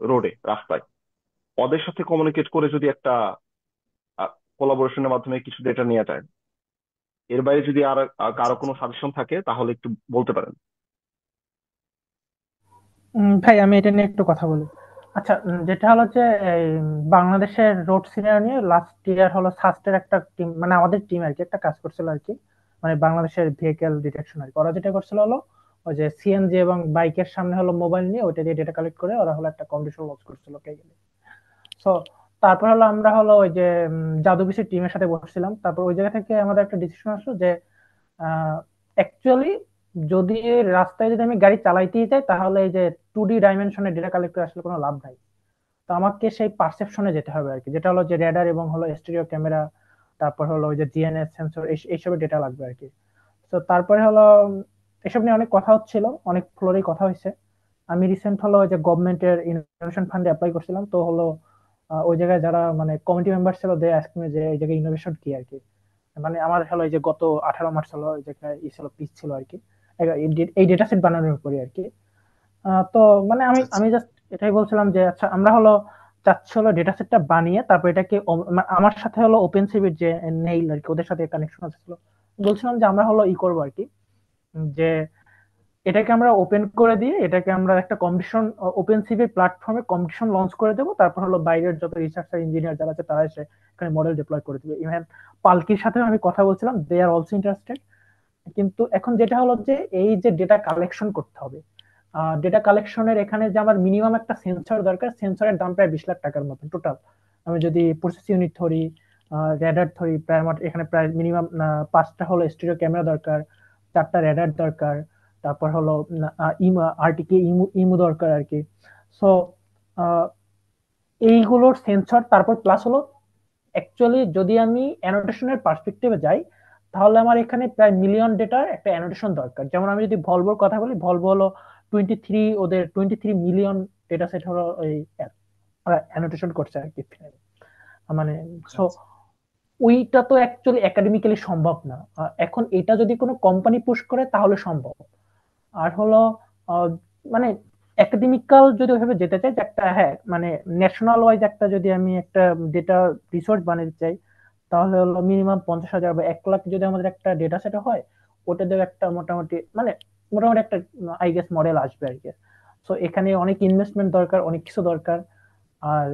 রোডে, রাস্তায়, ওদের সাথে কমিউনিকেট করে যদি একটা কোলাবোরেশনের মাধ্যমে কিছু ডেটা নিয়ে যায়। এর বাইরে যদি আর আচ্ছা কারো কোনো আচ্ছা। সাজেশন থাকে তাহলে একটু বলতে পারেন। ভাই আমি এটা নিয়ে একটু কথা বলি। আচ্ছা, যেটা হলো যে এই বাংলাদেশের রোড সিনারিও নিয়ে লাস্ট ইয়ার হলো সাস্টের একটা টিম, মানে আমাদের টিম আর কি একটা কাজ করছিল আর কি, মানে বাংলাদেশের ভেহিকেল ডিটেকশন আর কি। ওরা যেটা করছিল হলো ওই যে সিএনজি এবং বাইকের সামনে হলো মোবাইল নিয়ে ওইটা দিয়ে ডেটা কালেক্ট করে ওরা হলো একটা কম্পিটিশন লঞ্চ করছিল কে গেলে। সো তারপর হলো আমরা হলো ওই যে জাদু বিসির টিমের সাথে বসছিলাম, তারপর ওই জায়গা থেকে আমাদের একটা ডিসিশন আসলো যে অ্যাকচুয়ালি যদি রাস্তায় যদি আমি গাড়ি চালাইতেই চাই তাহলে এই যে 2D ডাইমেনশনে ডেটা কালেক্ট করে আসলে কোনো লাভ নাই। তো আমাকে সেই পারসেপশনে যেতে হবে আর কি, যেটা হলো যে রেডার এবং হলো স্টেরিও ক্যামেরা, তারপর হলো ওই যে জিএনএস সেন্সর, এইসবের ডেটা লাগবে আর কি। তো তারপরে হলো এসব নিয়ে অনেক কথা হচ্ছিল, অনেক ফ্লোরেই কথা হয়েছে। আমি রিসেন্ট হলো ওই যে গভর্নমেন্টের ইনোভেশন ফান্ডে অ্যাপ্লাই করছিলাম, তো হলো ওই জায়গায় যারা মানে কমিটি মেম্বার ছিল দে আস্ক মি যে এই জায়গায় ইনোভেশন কি আর কি। মানে আমার হলো এই যে গত 18 মার্চ হলো ওই জায়গায় ই ছিল, পিচ ছিল আর কি, এই ডেটা সেট বানানোর উপরে আর কি। তো মানে আমি আচ্ছা আচ্ছা। আমি জাস্ট এটাই বলছিলাম যে আচ্ছা আমরা হলো চাচ্ছি হলো ডেটা সেটটা বানিয়ে তারপর এটাকে আমার সাথে হলো ওপেন সিভির যে নেইল আর কি, ওদের সাথে কানেকশন আছে ছিল, বলছিলাম যে আমরা হলো ই করবো আর কি, যে এটাকে আমরা ওপেন করে দিয়ে এটাকে আমরা একটা কম্পিটিশন, ওপেন সিভি প্ল্যাটফর্মে কম্পিটিশন লঞ্চ করে দেবো। তারপর হলো বাইরের যত রিসার্চার ইঞ্জিনিয়ার যারা আছে তারা এসে এখানে মডেল ডিপ্লয় করে দিবে। ইভেন পালকির সাথে আমি কথা বলছিলাম, দে আর অলসো ইন্টারেস্টেড। কিন্তু এখন যেটা হলো যে এই যে ডেটা কালেকশন করতে হবে, ডেটা কালেকশনের এখানে যে আমার মিনিমাম একটা সেন্সর দরকার, সেন্সরের দাম প্রায় 20 লাখ টাকার মতো টোটাল। আমি যদি প্রসেস ইউনিট ধরি, রেডার ধরি, প্রায় আমার এখানে প্রায় মিনিমাম 5টা হলো স্টেরিও ক্যামেরা দরকার, 4টা রেডার দরকার, তারপর হলো ইমু আরটিকে ইমু ইমু দরকার আর কি। সো এইগুলোর সেন্সর, তারপর প্লাস হলো অ্যাকচুয়ালি যদি আমি অ্যানোটেশনের পার্সপেক্টিভে যাই তাহলে আমার এখানে প্রায় মিলিয়ন ডেটার একটা অ্যানোটেশন দরকার। যেমন আমি যদি ভলভোর কথা বলি, ভলভো হলো 23, ওদের 23 মিলিয়ন ডেটা সেট হলো ওই অ্যানোটেশন করছে আর কি মানে। আচ্ছা সো আচ্ছা। ওইটা তো অ্যাকচুয়ালি একাডেমিক্যালি সম্ভব না। এখন এটা যদি কোনো কোম্পানি পুশ করে তাহলে সম্ভব। আর হলো আহ, মানে একাডেমিক্যাল যদি ওইভাবে যেতে চাই যে একটা, হ্যাঁ মানে ন্যাশনাল ওয়াইজ একটা যদি আমি একটা ডেটা রিসোর্স বানাতে চাই তাহলে হলো মিনিমাম 50,000 বা 1 লাখ যদি আমাদের একটা ডেটা সেট হয়, ওটা দিয়ে একটা মোটামুটি একটা আই গেস মডেল আসবে আর কি। সো এখানে অনেক ইনভেস্টমেন্ট দরকার, অনেক কিছু দরকার, আর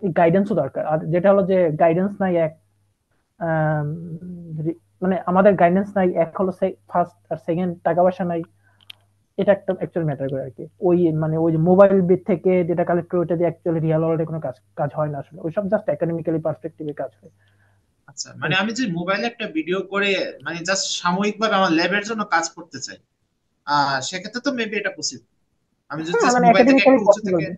গাইডেন্সও দরকার। আর যেটা হলো যে গাইডেন্স নাই এক, আম, মানে আমাদের গাইডেন্স নাই এক হলো ফার্স্ট, আর সেকেন্ড টাকা পয়সা নাই। এটা একটা অ্যাকচুয়ালি ম্যাটার করে আর কি। ওই মানে ওই যে মোবাইল বিট থেকে ডেটা কালেক্ট করে ওটা দিয়ে অ্যাকচুয়ালি রিয়েল ওয়ার্ল্ডে কোনো কাজ কাজ হয় না আসলে, ওইসব জাস্ট একাডেমিক্যালি পার্সপেক্টিভে কাজ হয়। আচ্ছা, মানে আমি যে মোবাইলে একটা ভিডিও করে মানে জাস্ট সাময়িকভাবে আমার ল্যাবের জন্য কাজ করতে চাই, সেক্ষেত্রে তো মেবি এটা পসিবল। আমি যদি হ্যাঁ জাস্ট মানে মোবাইল থেকে একটু একাডেমিক্যালি উঁচু পসিবল। থেকে।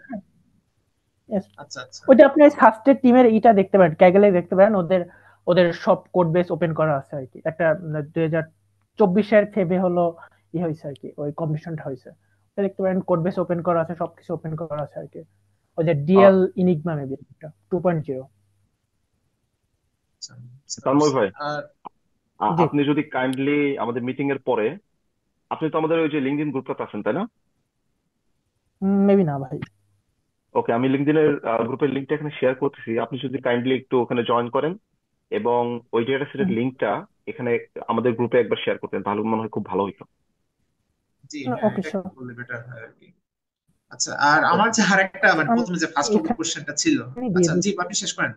Yes. আচ্ছা আচ্ছা। ওইটা আপনি সাস্টের টিমের ইটা দেখতে পারেন, ক্যাগলে দেখতে পারেন, ওদের ওদের সব কোড বেস ওপেন করা আছে আর কি। একটা 2024-এর ফেবে হলো হয়েছে আর কি, ওই কম্পিটিশনটা হয়েছে। ওটা দেখতে পারেন, কোড বেস ওপেন করা আছে, সবকিছু ওপেন করা আছে আর কি। ওই যে আহ, ডিএল ইনিগমা মেবি 2.0। আচ্ছা, বুঝতে তন্ময় পারছি। ভাই, আর জি আপনি যদি কাইন্ডলি আমাদের মিটিং এর পরে, আপনি তো আমাদের ওই যে লিঙ্কডইন গ্রুপটাতে আছেন তাই না? মেবি না ভাই। ওকে, আমি লিঙ্কডইনের গ্রুপের লিঙ্কটা এখানে শেয়ার করতেছি, আপনি যদি কাইন্ডলি একটু ওখানে জয়েন করেন এবং ওই ডেটা সেটের লিঙ্কটা এখানে আমাদের গ্রুপে একবার শেয়ার করতেন, তাহলে মনে হয় খুব ভালো হইতো। জি হ্যাঁ, ওকে এটা একটু শিওর। বললে বেটার হয় আর কি। আচ্ছা, আর আমার ওকে, যে আরেকটা মানে আমি প্রথমে যে ফার্স্ট অফ এখানে কোশ্চেনটা ছিল। দিয়ে আচ্ছা জি, দিচ্ছি। আপনি শেষ করেন।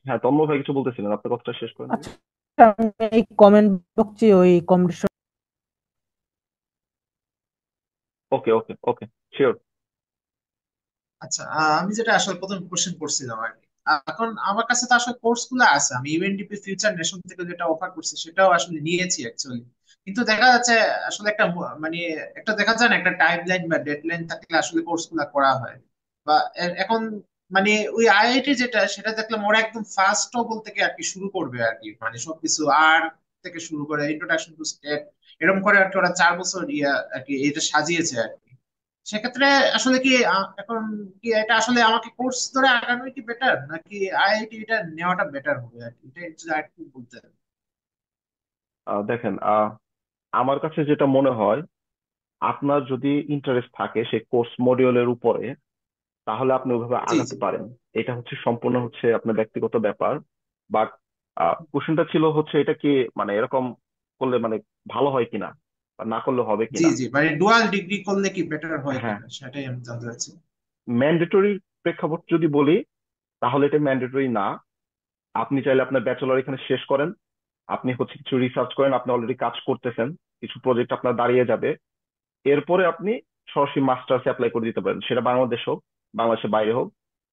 হ্যাঁ তন্ময় ভাই কিছু বলতেছিলেন, আপনার কথাটা শেষ করেন আগে। আচ্ছা, আমি এই কমেন্ট বক্সে ওই কম্পিটিশন। ওকে ওকে ওকে, শিওর। আচ্ছা, আমি যেটা আসলে প্রথম কোশ্চেন করছিলাম আর কি, এখন আমার কাছে তো আসলে কোর্স গুলো আছে, আমি ইউএনডিপি ফিউচার নেশন থেকে যেটা অফার করছে সেটাও আসলে নিয়েছি অ্যাকচুয়ালি। কিন্তু দেখা যাচ্ছে আসলে একটা মানে একটা দেখা যায় না, একটা টাইম লাইন বা ডেডলাইন থাকলে আসলে কোর্স গুলা করা হয়। বা এখন মানে ওই আইআইটি যেটা সেটা দেখলাম ওরা একদম ফার্স্ট বলতে কি আর কি শুরু করবে আর কি, মানে সবকিছু আর থেকে শুরু করে ইন্ট্রোডাকশন টু স্টেট এরকম করে আর কি ওরা 4 বছর ইয়া আর কি এটা সাজিয়েছে আর কি। সেক্ষেত্রে আসলে কি এখন কি এটা আসলে আমাকে কোর্স ধরে আগানোই কি বেটার, নাকি আইআইটি এটা নেওয়াটা বেটার হবে আর কি, এটা যদি আরেকটু বলতেন। দেখেন, আমার কাছে যেটা মনে হয়, আপনার যদি ইন্টারেস্ট থাকে সেই কোর্স মডিউলের উপরে, তাহলে আপনি ওইভাবে জি আগাতে জি। পারেন। এটা হচ্ছে সম্পূর্ণ হচ্ছে আপনার ব্যক্তিগত ব্যাপার। বাট কোশ্চেনটা ছিল হচ্ছে এটা কি, মানে এরকম করলে মানে ভালো হয় কিনা, বা না করলে হবে জি কিনা। জি, মানে ডুয়াল ডিগ্রি করলে কি বেটার হয় হ্যাঁ, কিনা সেটাই আমি জানতে চাচ্ছি। ম্যান্ডেটরি প্রেক্ষাপট যদি বলি, তাহলে এটা ম্যান্ডেটরি না। আপনি চাইলে আপনার ব্যাচেলর এখানে শেষ করেন, আপনি হচ্ছে কিছু রিসার্চ করেন, আপনি অলরেডি কাজ করতেছেন, কিছু প্রজেক্ট আপনার দাঁড়িয়ে যাবে, এরপরে আপনি সরাসরি মাস্টার্স অ্যাপ্লাই করে দিতে পারেন, সেটা বাংলাদেশ হোক, বাংলাদেশের বাইরে হোক।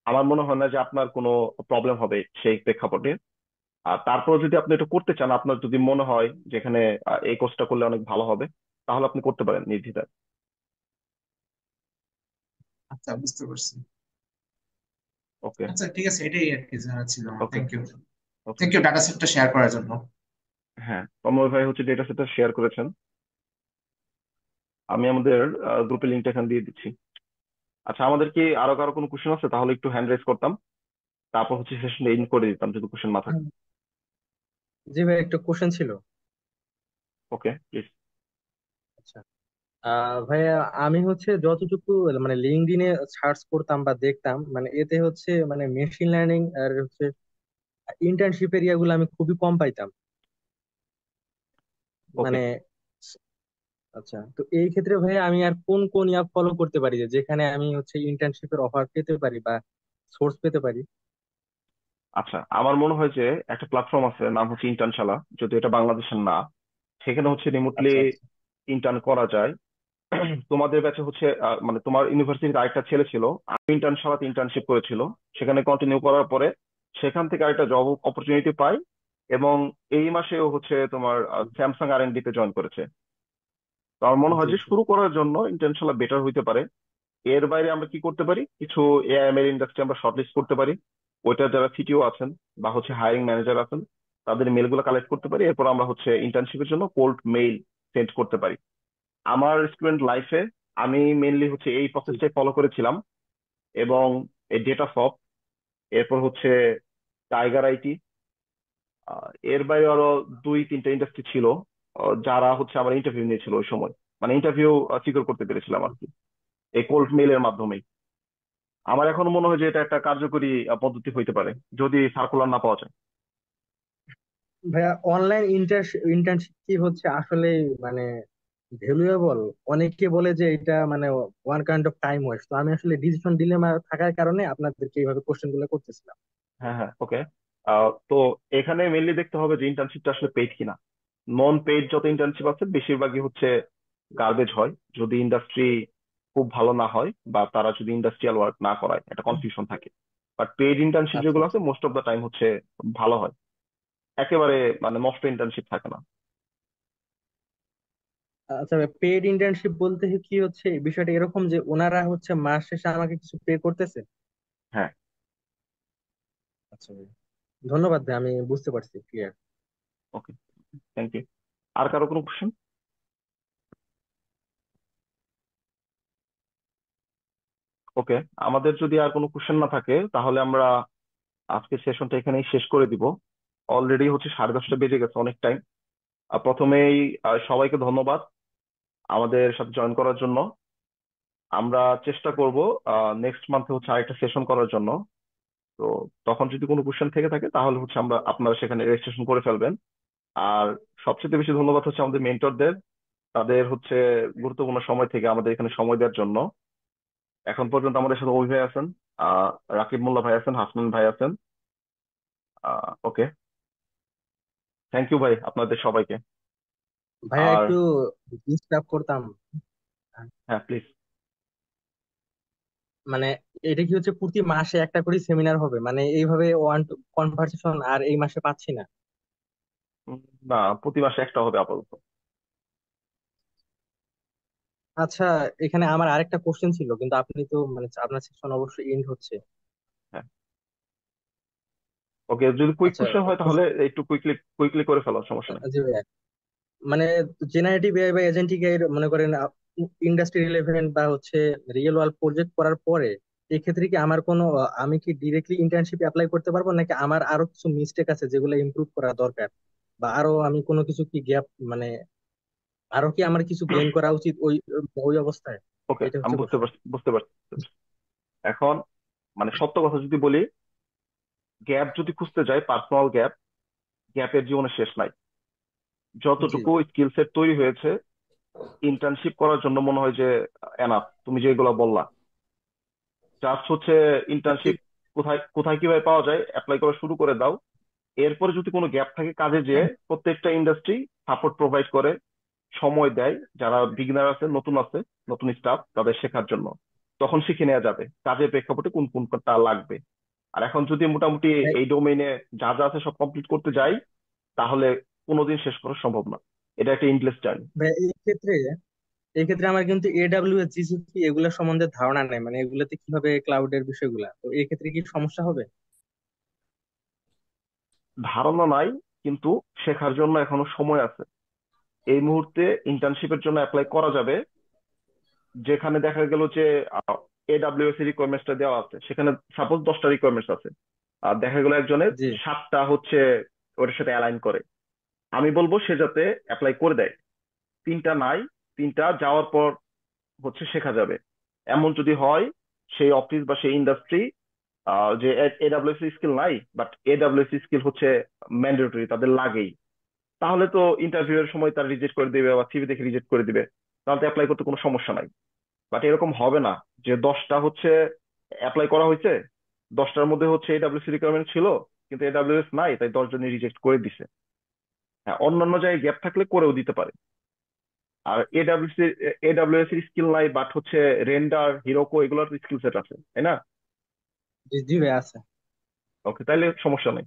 আমার মনে হয় না যে আপনার কোনো প্রবলেম হবে সেই প্রেক্ষাপটে। আর তারপর যদি আপনি এটা করতে চান, আপনার যদি মনে হয় যে এখানে এই কোর্সটা করলে অনেক ভালো হবে, তাহলে আপনি করতে পারেন নির্দ্বিধায়। আচ্ছা, বুঝতে পারছি। ওকে আচ্ছা ঠিক আছে, এটাই আর কি জানার ছিল আমার। Okay thank you. Okay. Thank you data সেটটা শেয়ার করার জন্য। হ্যাঁ, তন্ময় ভাই হচ্ছে ডেটা সেটটা শেয়ার করেছেন, আমি আমাদের গ্রুপের লিঙ্কটা এখানে দিয়ে দিচ্ছি। আচ্ছা, আমাদের কি আরো কারো কোনো কোশ্চেন আছে? তাহলে একটু হ্যান্ড রেজ করতাম, তারপর হচ্ছে সেশনটা এন্ড করে দিতাম যদি কোশ্চেন না থাকে। জি ভাই, একটা কোশ্চেন ছিল। Okay please. আচ্ছা, ভাইয়া আমি হচ্ছে যতটুকু মানে লিঙ্কডইনে সার্চ করতাম বা দেখতাম, মানে এতে হচ্ছে মানে মেশিন লার্নিং আর হচ্ছে ইন্টার্নশিপ এরিয়াগুলো আমি খুবই কম পাইতাম। ওকে, মানে আচ্ছা, তো এই ক্ষেত্রে ভাইয়া আমি আর কোন কোন অ্যাপ ফলো করতে পারি যেখানে আমি হচ্ছে ইন্টার্নশিপের অফার পেতে পারি বা সোর্স পেতে পারি? আচ্ছা, আমার মনে হয় যে একটা প্ল্যাটফর্ম আছে, নাম হচ্ছে ইন্টার্নশালা, যদি এটা বাংলাদেশের না, সেখানে হচ্ছে রিমোটলি আচ্ছা আচ্ছা। ইন্টার্ন করা যায়। তোমাদের ব্যাচে হচ্ছে মানে তোমার ইউনিভার্সিটির আরেকটা ছেলে ছিল, ইন্টার্নশালাতে ইন্টার্নশিপ করেছিল, সেখানে কন্টিনিউ করার পরে সেখান থেকে আরেকটা জব অপরচুনিটি পাই, এবং এই মাসে ও হচ্ছে তোমার স্যামসাং আর এন্ড তে জয়েন করেছে। তো আমার মনে হয় জি যে জি। শুরু করার জন্য ইন্টার্নশালা বেটার হইতে পারে। এর বাইরে আমরা কি করতে পারি, কিছু এআইএমএল ইন্ডাস্ট্রি আমরা শর্টলিস্ট করতে পারি, ওইটা যারা সিটিও আছেন বা হচ্ছে হায়ারিং ম্যানেজার আছেন, তাদের মেলগুলো কালেক্ট করতে পারি, এরপর আমরা হচ্ছে ইন্টার্নশিপের জন্য কোল্ড মেইল সেন্ড করতে পারি। আমার স্টুডেন্ট লাইফে আমি মেইনলি হচ্ছে এই জি। প্রসেসটাই ফলো করেছিলাম, এবং এই ডেটা সফট, এরপর হচ্ছে টাইগার আইটি, এর বাইরে আরো দুই তিনটা ইন্ডাস্ট্রি ছিল, যারা হচ্ছে আমার ইন্টারভিউ নিয়েছিল ওই সময়, মানে ইন্টারভিউ সিকিউর করতে পেরেছিলাম আর কি, এই কোল্ড মেইলের মাধ্যমে। আমার এখন মনে হয় যে এটা একটা কার্যকরী পদ্ধতি হইতে পারে, যদি সার্কুলার না পাওয়া যায়। ভাইয়া অনলাইন ইন্টার্নশিপ কি হচ্ছে আসলে মানে ভ্যালুয়েবল? অনেকে বলে যে এটা মানে one kind of time waste. তো আমি আসলে ডিসিশন ডিলেমা থাকার কারণে আপনাদেরকে এইভাবে কোশ্চেন গুলো করতেছিলাম। হ্যাঁ হ্যাঁ, ওকে। তো এখানে মেনলি দেখতে হবে যে ইন্টার্নশিপটা আসলে পেইড কিনা। নন পেইড যত ইন্টার্নশিপ আছে বেশিরভাগই হচ্ছে গার্বেজ হয়, যদি ইন্ডাস্ট্রি খুব ভালো না হয় বা তারা যদি ইন্ডাস্ট্রিয়াল ওয়ার্ক না করায়, একটা কনফিউশন থাকে। বাট পেইড ইন্টার্নশিপ আচ্ছা যেগুলো আছে আচ্ছা মোস্ট অফ দ্য টাইম হচ্ছে ভালো হয়, একেবারে মানে নষ্ট ইন্টার্নশিপ থাকে না। আচ্ছা। পেড ইন্টার্নশিপ বলতে কি হচ্ছে, বিষয়টা এরকম যে ওনারা হচ্ছে মাস শেষে আমাকে কিছু পে করতেছে? হ্যাঁ। আচ্ছা ভাই, ধন্যবাদ ভাই, আমি বুঝতে পারছি, ক্লিয়ার। Okay, thank you. আর কারো কোনো কোশ্চেন? ওকে, আমাদের যদি আর কোনো কোশ্চেন না থাকে তাহলে আমরা আজকের সেশনটা এখানেই শেষ করে দিব। অলরেডি হচ্ছে 10:30 বেজে গেছে, অনেক টাইম। প্রথমেই সবাইকে ধন্যবাদ আমাদের সাথে জয়েন করার জন্য। আমরা চেষ্টা করব নেক্সট মান্থে হচ্ছে আরেকটা সেশন করার জন্য। তো তখন যদি কোনো কোশ্চেন থেকে থাকে তাহলে হচ্ছে আপনারা সেখানে রেজিস্ট্রেশন করে ফেলবেন। আর সবচেয়ে বেশি ধন্যবাদ হচ্ছে আমাদের মেন্টরদের, তাদের হচ্ছে গুরুত্বপূর্ণ সময় থেকে আমাদের এখানে সময় দেওয়ার জন্য। এখন পর্যন্ত আমাদের সাথে অভি ভাই আছেন, আহ রাকিব মোল্লা ভাই আছেন, হাসনান ভাই আছেন। ওকে, থ্যাংক ইউ ভাই আপনাদের সবাইকে। ভাইয়া আর একটু ডিস্টার্ব করতাম। হ্যাঁ, প্লিজ। মানে এটা কি হচ্ছে প্রতি মাসে একটা করে সেমিনার হবে? মানে এইভাবে ওয়ান টু কনভারসেশন আর এই মাসে পাচ্ছি না। না, প্রতি মাসে একটা হবে আপাতত। আচ্ছা, এখানে আমার আরেকটা কোশ্চেন ছিল, কিন্তু আপনি তো মানে আপনার সেকশন অবশ্যই এন্ড হচ্ছে। হ্যাঁ, ওকে, যদি কুইক আচ্ছা, কোশ্চেন হয় তাহলে একটু কুইকলি কুইকলি করে ফেলো, সমস্যা নেই। জি ভাইয়া, মানে জেনারেটিভ এআই বা এজেন্টিক এর মনে করেন ইন্ডাস্ট্রি রিলেভেন্ট বা হচ্ছে রিয়েল ওয়ার্ল্ড প্রজেক্ট করার পরে এক্ষেত্রে কি আমার কোনো আমি কি ডিরেক্টলি ইন্টার্নশিপ অ্যাপ্লাই করতে পারবো, নাকি আমার আরো কিছু মিস্টেক আছে যেগুলো ইমপ্রুভ করা দরকার, বা আরো আমি কোনো কিছু কি গ্যাপ, মানে আরো কি আমার কিছু গেইন করা উচিত ওই ওই অবস্থায়? ওকে, এটা আমি হচ্ছে বুঝতে কোশ্চেন। পারছি, বুঝতে পারছি, বুঝতে পারছি। এখন মানে সত্য কথা যদি বলি, গ্যাপ যদি খুঁজতে যাই, পার্সোনাল গ্যাপ, গ্যাপের জীবনে শেষ নাই। জি যতটুকু স্কিল সেট তৈরি হয়েছে ইন্টার্নশিপ করার জন্য মনে হয় যে এনাফ। তুমি যেগুলো বললা, জাস্ট হচ্ছে ইন্টার্নশিপ কোথায় কোথায় কিভাবে পাওয়া যায় অ্যাপ্লাই করা শুরু করে দাও। এরপরে যদি কোনো গ্যাপ থাকে কাজে, যে প্রত্যেকটা ইন্ডাস্ট্রি সাপোর্ট প্রোভাইড করে, সময় দেয় যারা বিগিনার আছে, নতুন আছে, নতুন স্টাফ তাদের শেখার জন্য, তখন শিখে নেওয়া যাবে কাজের প্রেক্ষাপটে কোন কোনটা লাগবে। আর এখন যদি মোটামুটি ভাই, এই ডোমেইনে যা যা আছে সব কমপ্লিট করতে যাই, তাহলে কোনোদিন শেষ করা সম্ভব না। এটা একটা ইন্ডলেস জার্নি। ভাই, এই ক্ষেত্রে আমার কিন্তু এডাব্লিউএস জিসিপি এগুলা সম্বন্ধে ধারণা নেই, মানে এগুলাতে কিভাবে ক্লাউডের বিষয়গুলা, তো এই ক্ষেত্রে কি সমস্যা হবে? ধারণা নাই, কিন্তু শেখার জন্য এখনো সময় আছে। এই মুহূর্তে ইন্টার্নশিপের জন্য অ্যাপ্লাই করা যাবে যেখানে দেখা গেল যে এডাব্লিউএস এর রিকোয়ারমেন্টসটা দেওয়া আছে, সেখানে সাপোজ 10টা রিকোয়ারমেন্টস আছে, আর দেখা গেল একজনের জি 7টা হচ্ছে ওটার সাথে অ্যালাইন করে। আমি বলবো সে যাতে অ্যাপ্লাই করে দেয়। 3টা নাই, 3টা যাওয়ার পর হচ্ছে শেখা যাবে। এমন যদি হয় সেই অফিস বা সেই ইন্ডাস্ট্রি যে এডাব্লিউএস স্কিল নাই বাট এডাব্লিউএস স্কিল হচ্ছে ম্যান্ডেটরি, তাদের লাগেই, তাহলে তো ইন্টারভিউ এর সময় তার রিজেক্ট করে দিবে বা সিভি দেখে রিজেক্ট করে দিবে, তাহলে তো অ্যাপ্লাই করতে কোনো সমস্যা নাই। বাট এরকম হবে না যে 10টা হচ্ছে অ্যাপ্লাই করা হয়েছে, 10টার মধ্যে হচ্ছে এডাব্লিউএস রিকোয়ারমেন্ট ছিল কিন্তু এডাব্লিউএস নাই, তাই 10 জনই রিজেক্ট করে দিছে। হ্যাঁ, অন্যান্য জায়গায় গ্যাপ থাকলে করেও দিতে পারে। আর এডাব্লিউএস এর স্কিল নাই বাট হচ্ছে রেন্ডার, হিরোকো এগুলোর স্কিল সেট আছে, তাই না? জি জি ভাই, আছে। ওকে, তাইলে সমস্যা নেই,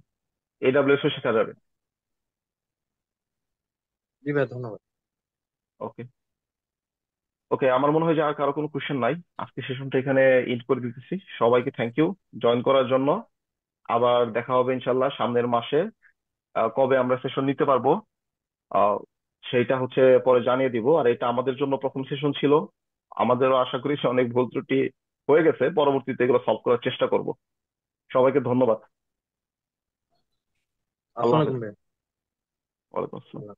এডাব্লিউএস ও শেখা যাবে। জি ভাই, ধন্যবাদ। ওকে। ওকে, আমার মনে হয় যে আর কারো কোনো কোশ্চেন নাই। আজকে সেশনটা এখানে এন্ড করে দিতেছি। সবাইকে থ্যাংক ইউ জয়েন করার জন্য। আবার দেখা হবে ইনশাল্লাহ সামনের মাসে। কবে আমরা সেশন নিতে পারবো আহ, সেইটা হচ্ছে পরে জানিয়ে দিব। আর এটা আমাদের জন্য প্রথম সেশন ছিল, আমাদেরও আশা করি সে অনেক ভুল ত্রুটি হয়ে গেছে, পরবর্তীতে এগুলো সলভ করার চেষ্টা করব। সবাইকে ধন্যবাদ। আসসালামু আল্লাহ হাফেজ। আলাইকুম ভাই। ওয়ালাইকুম আসসালাম।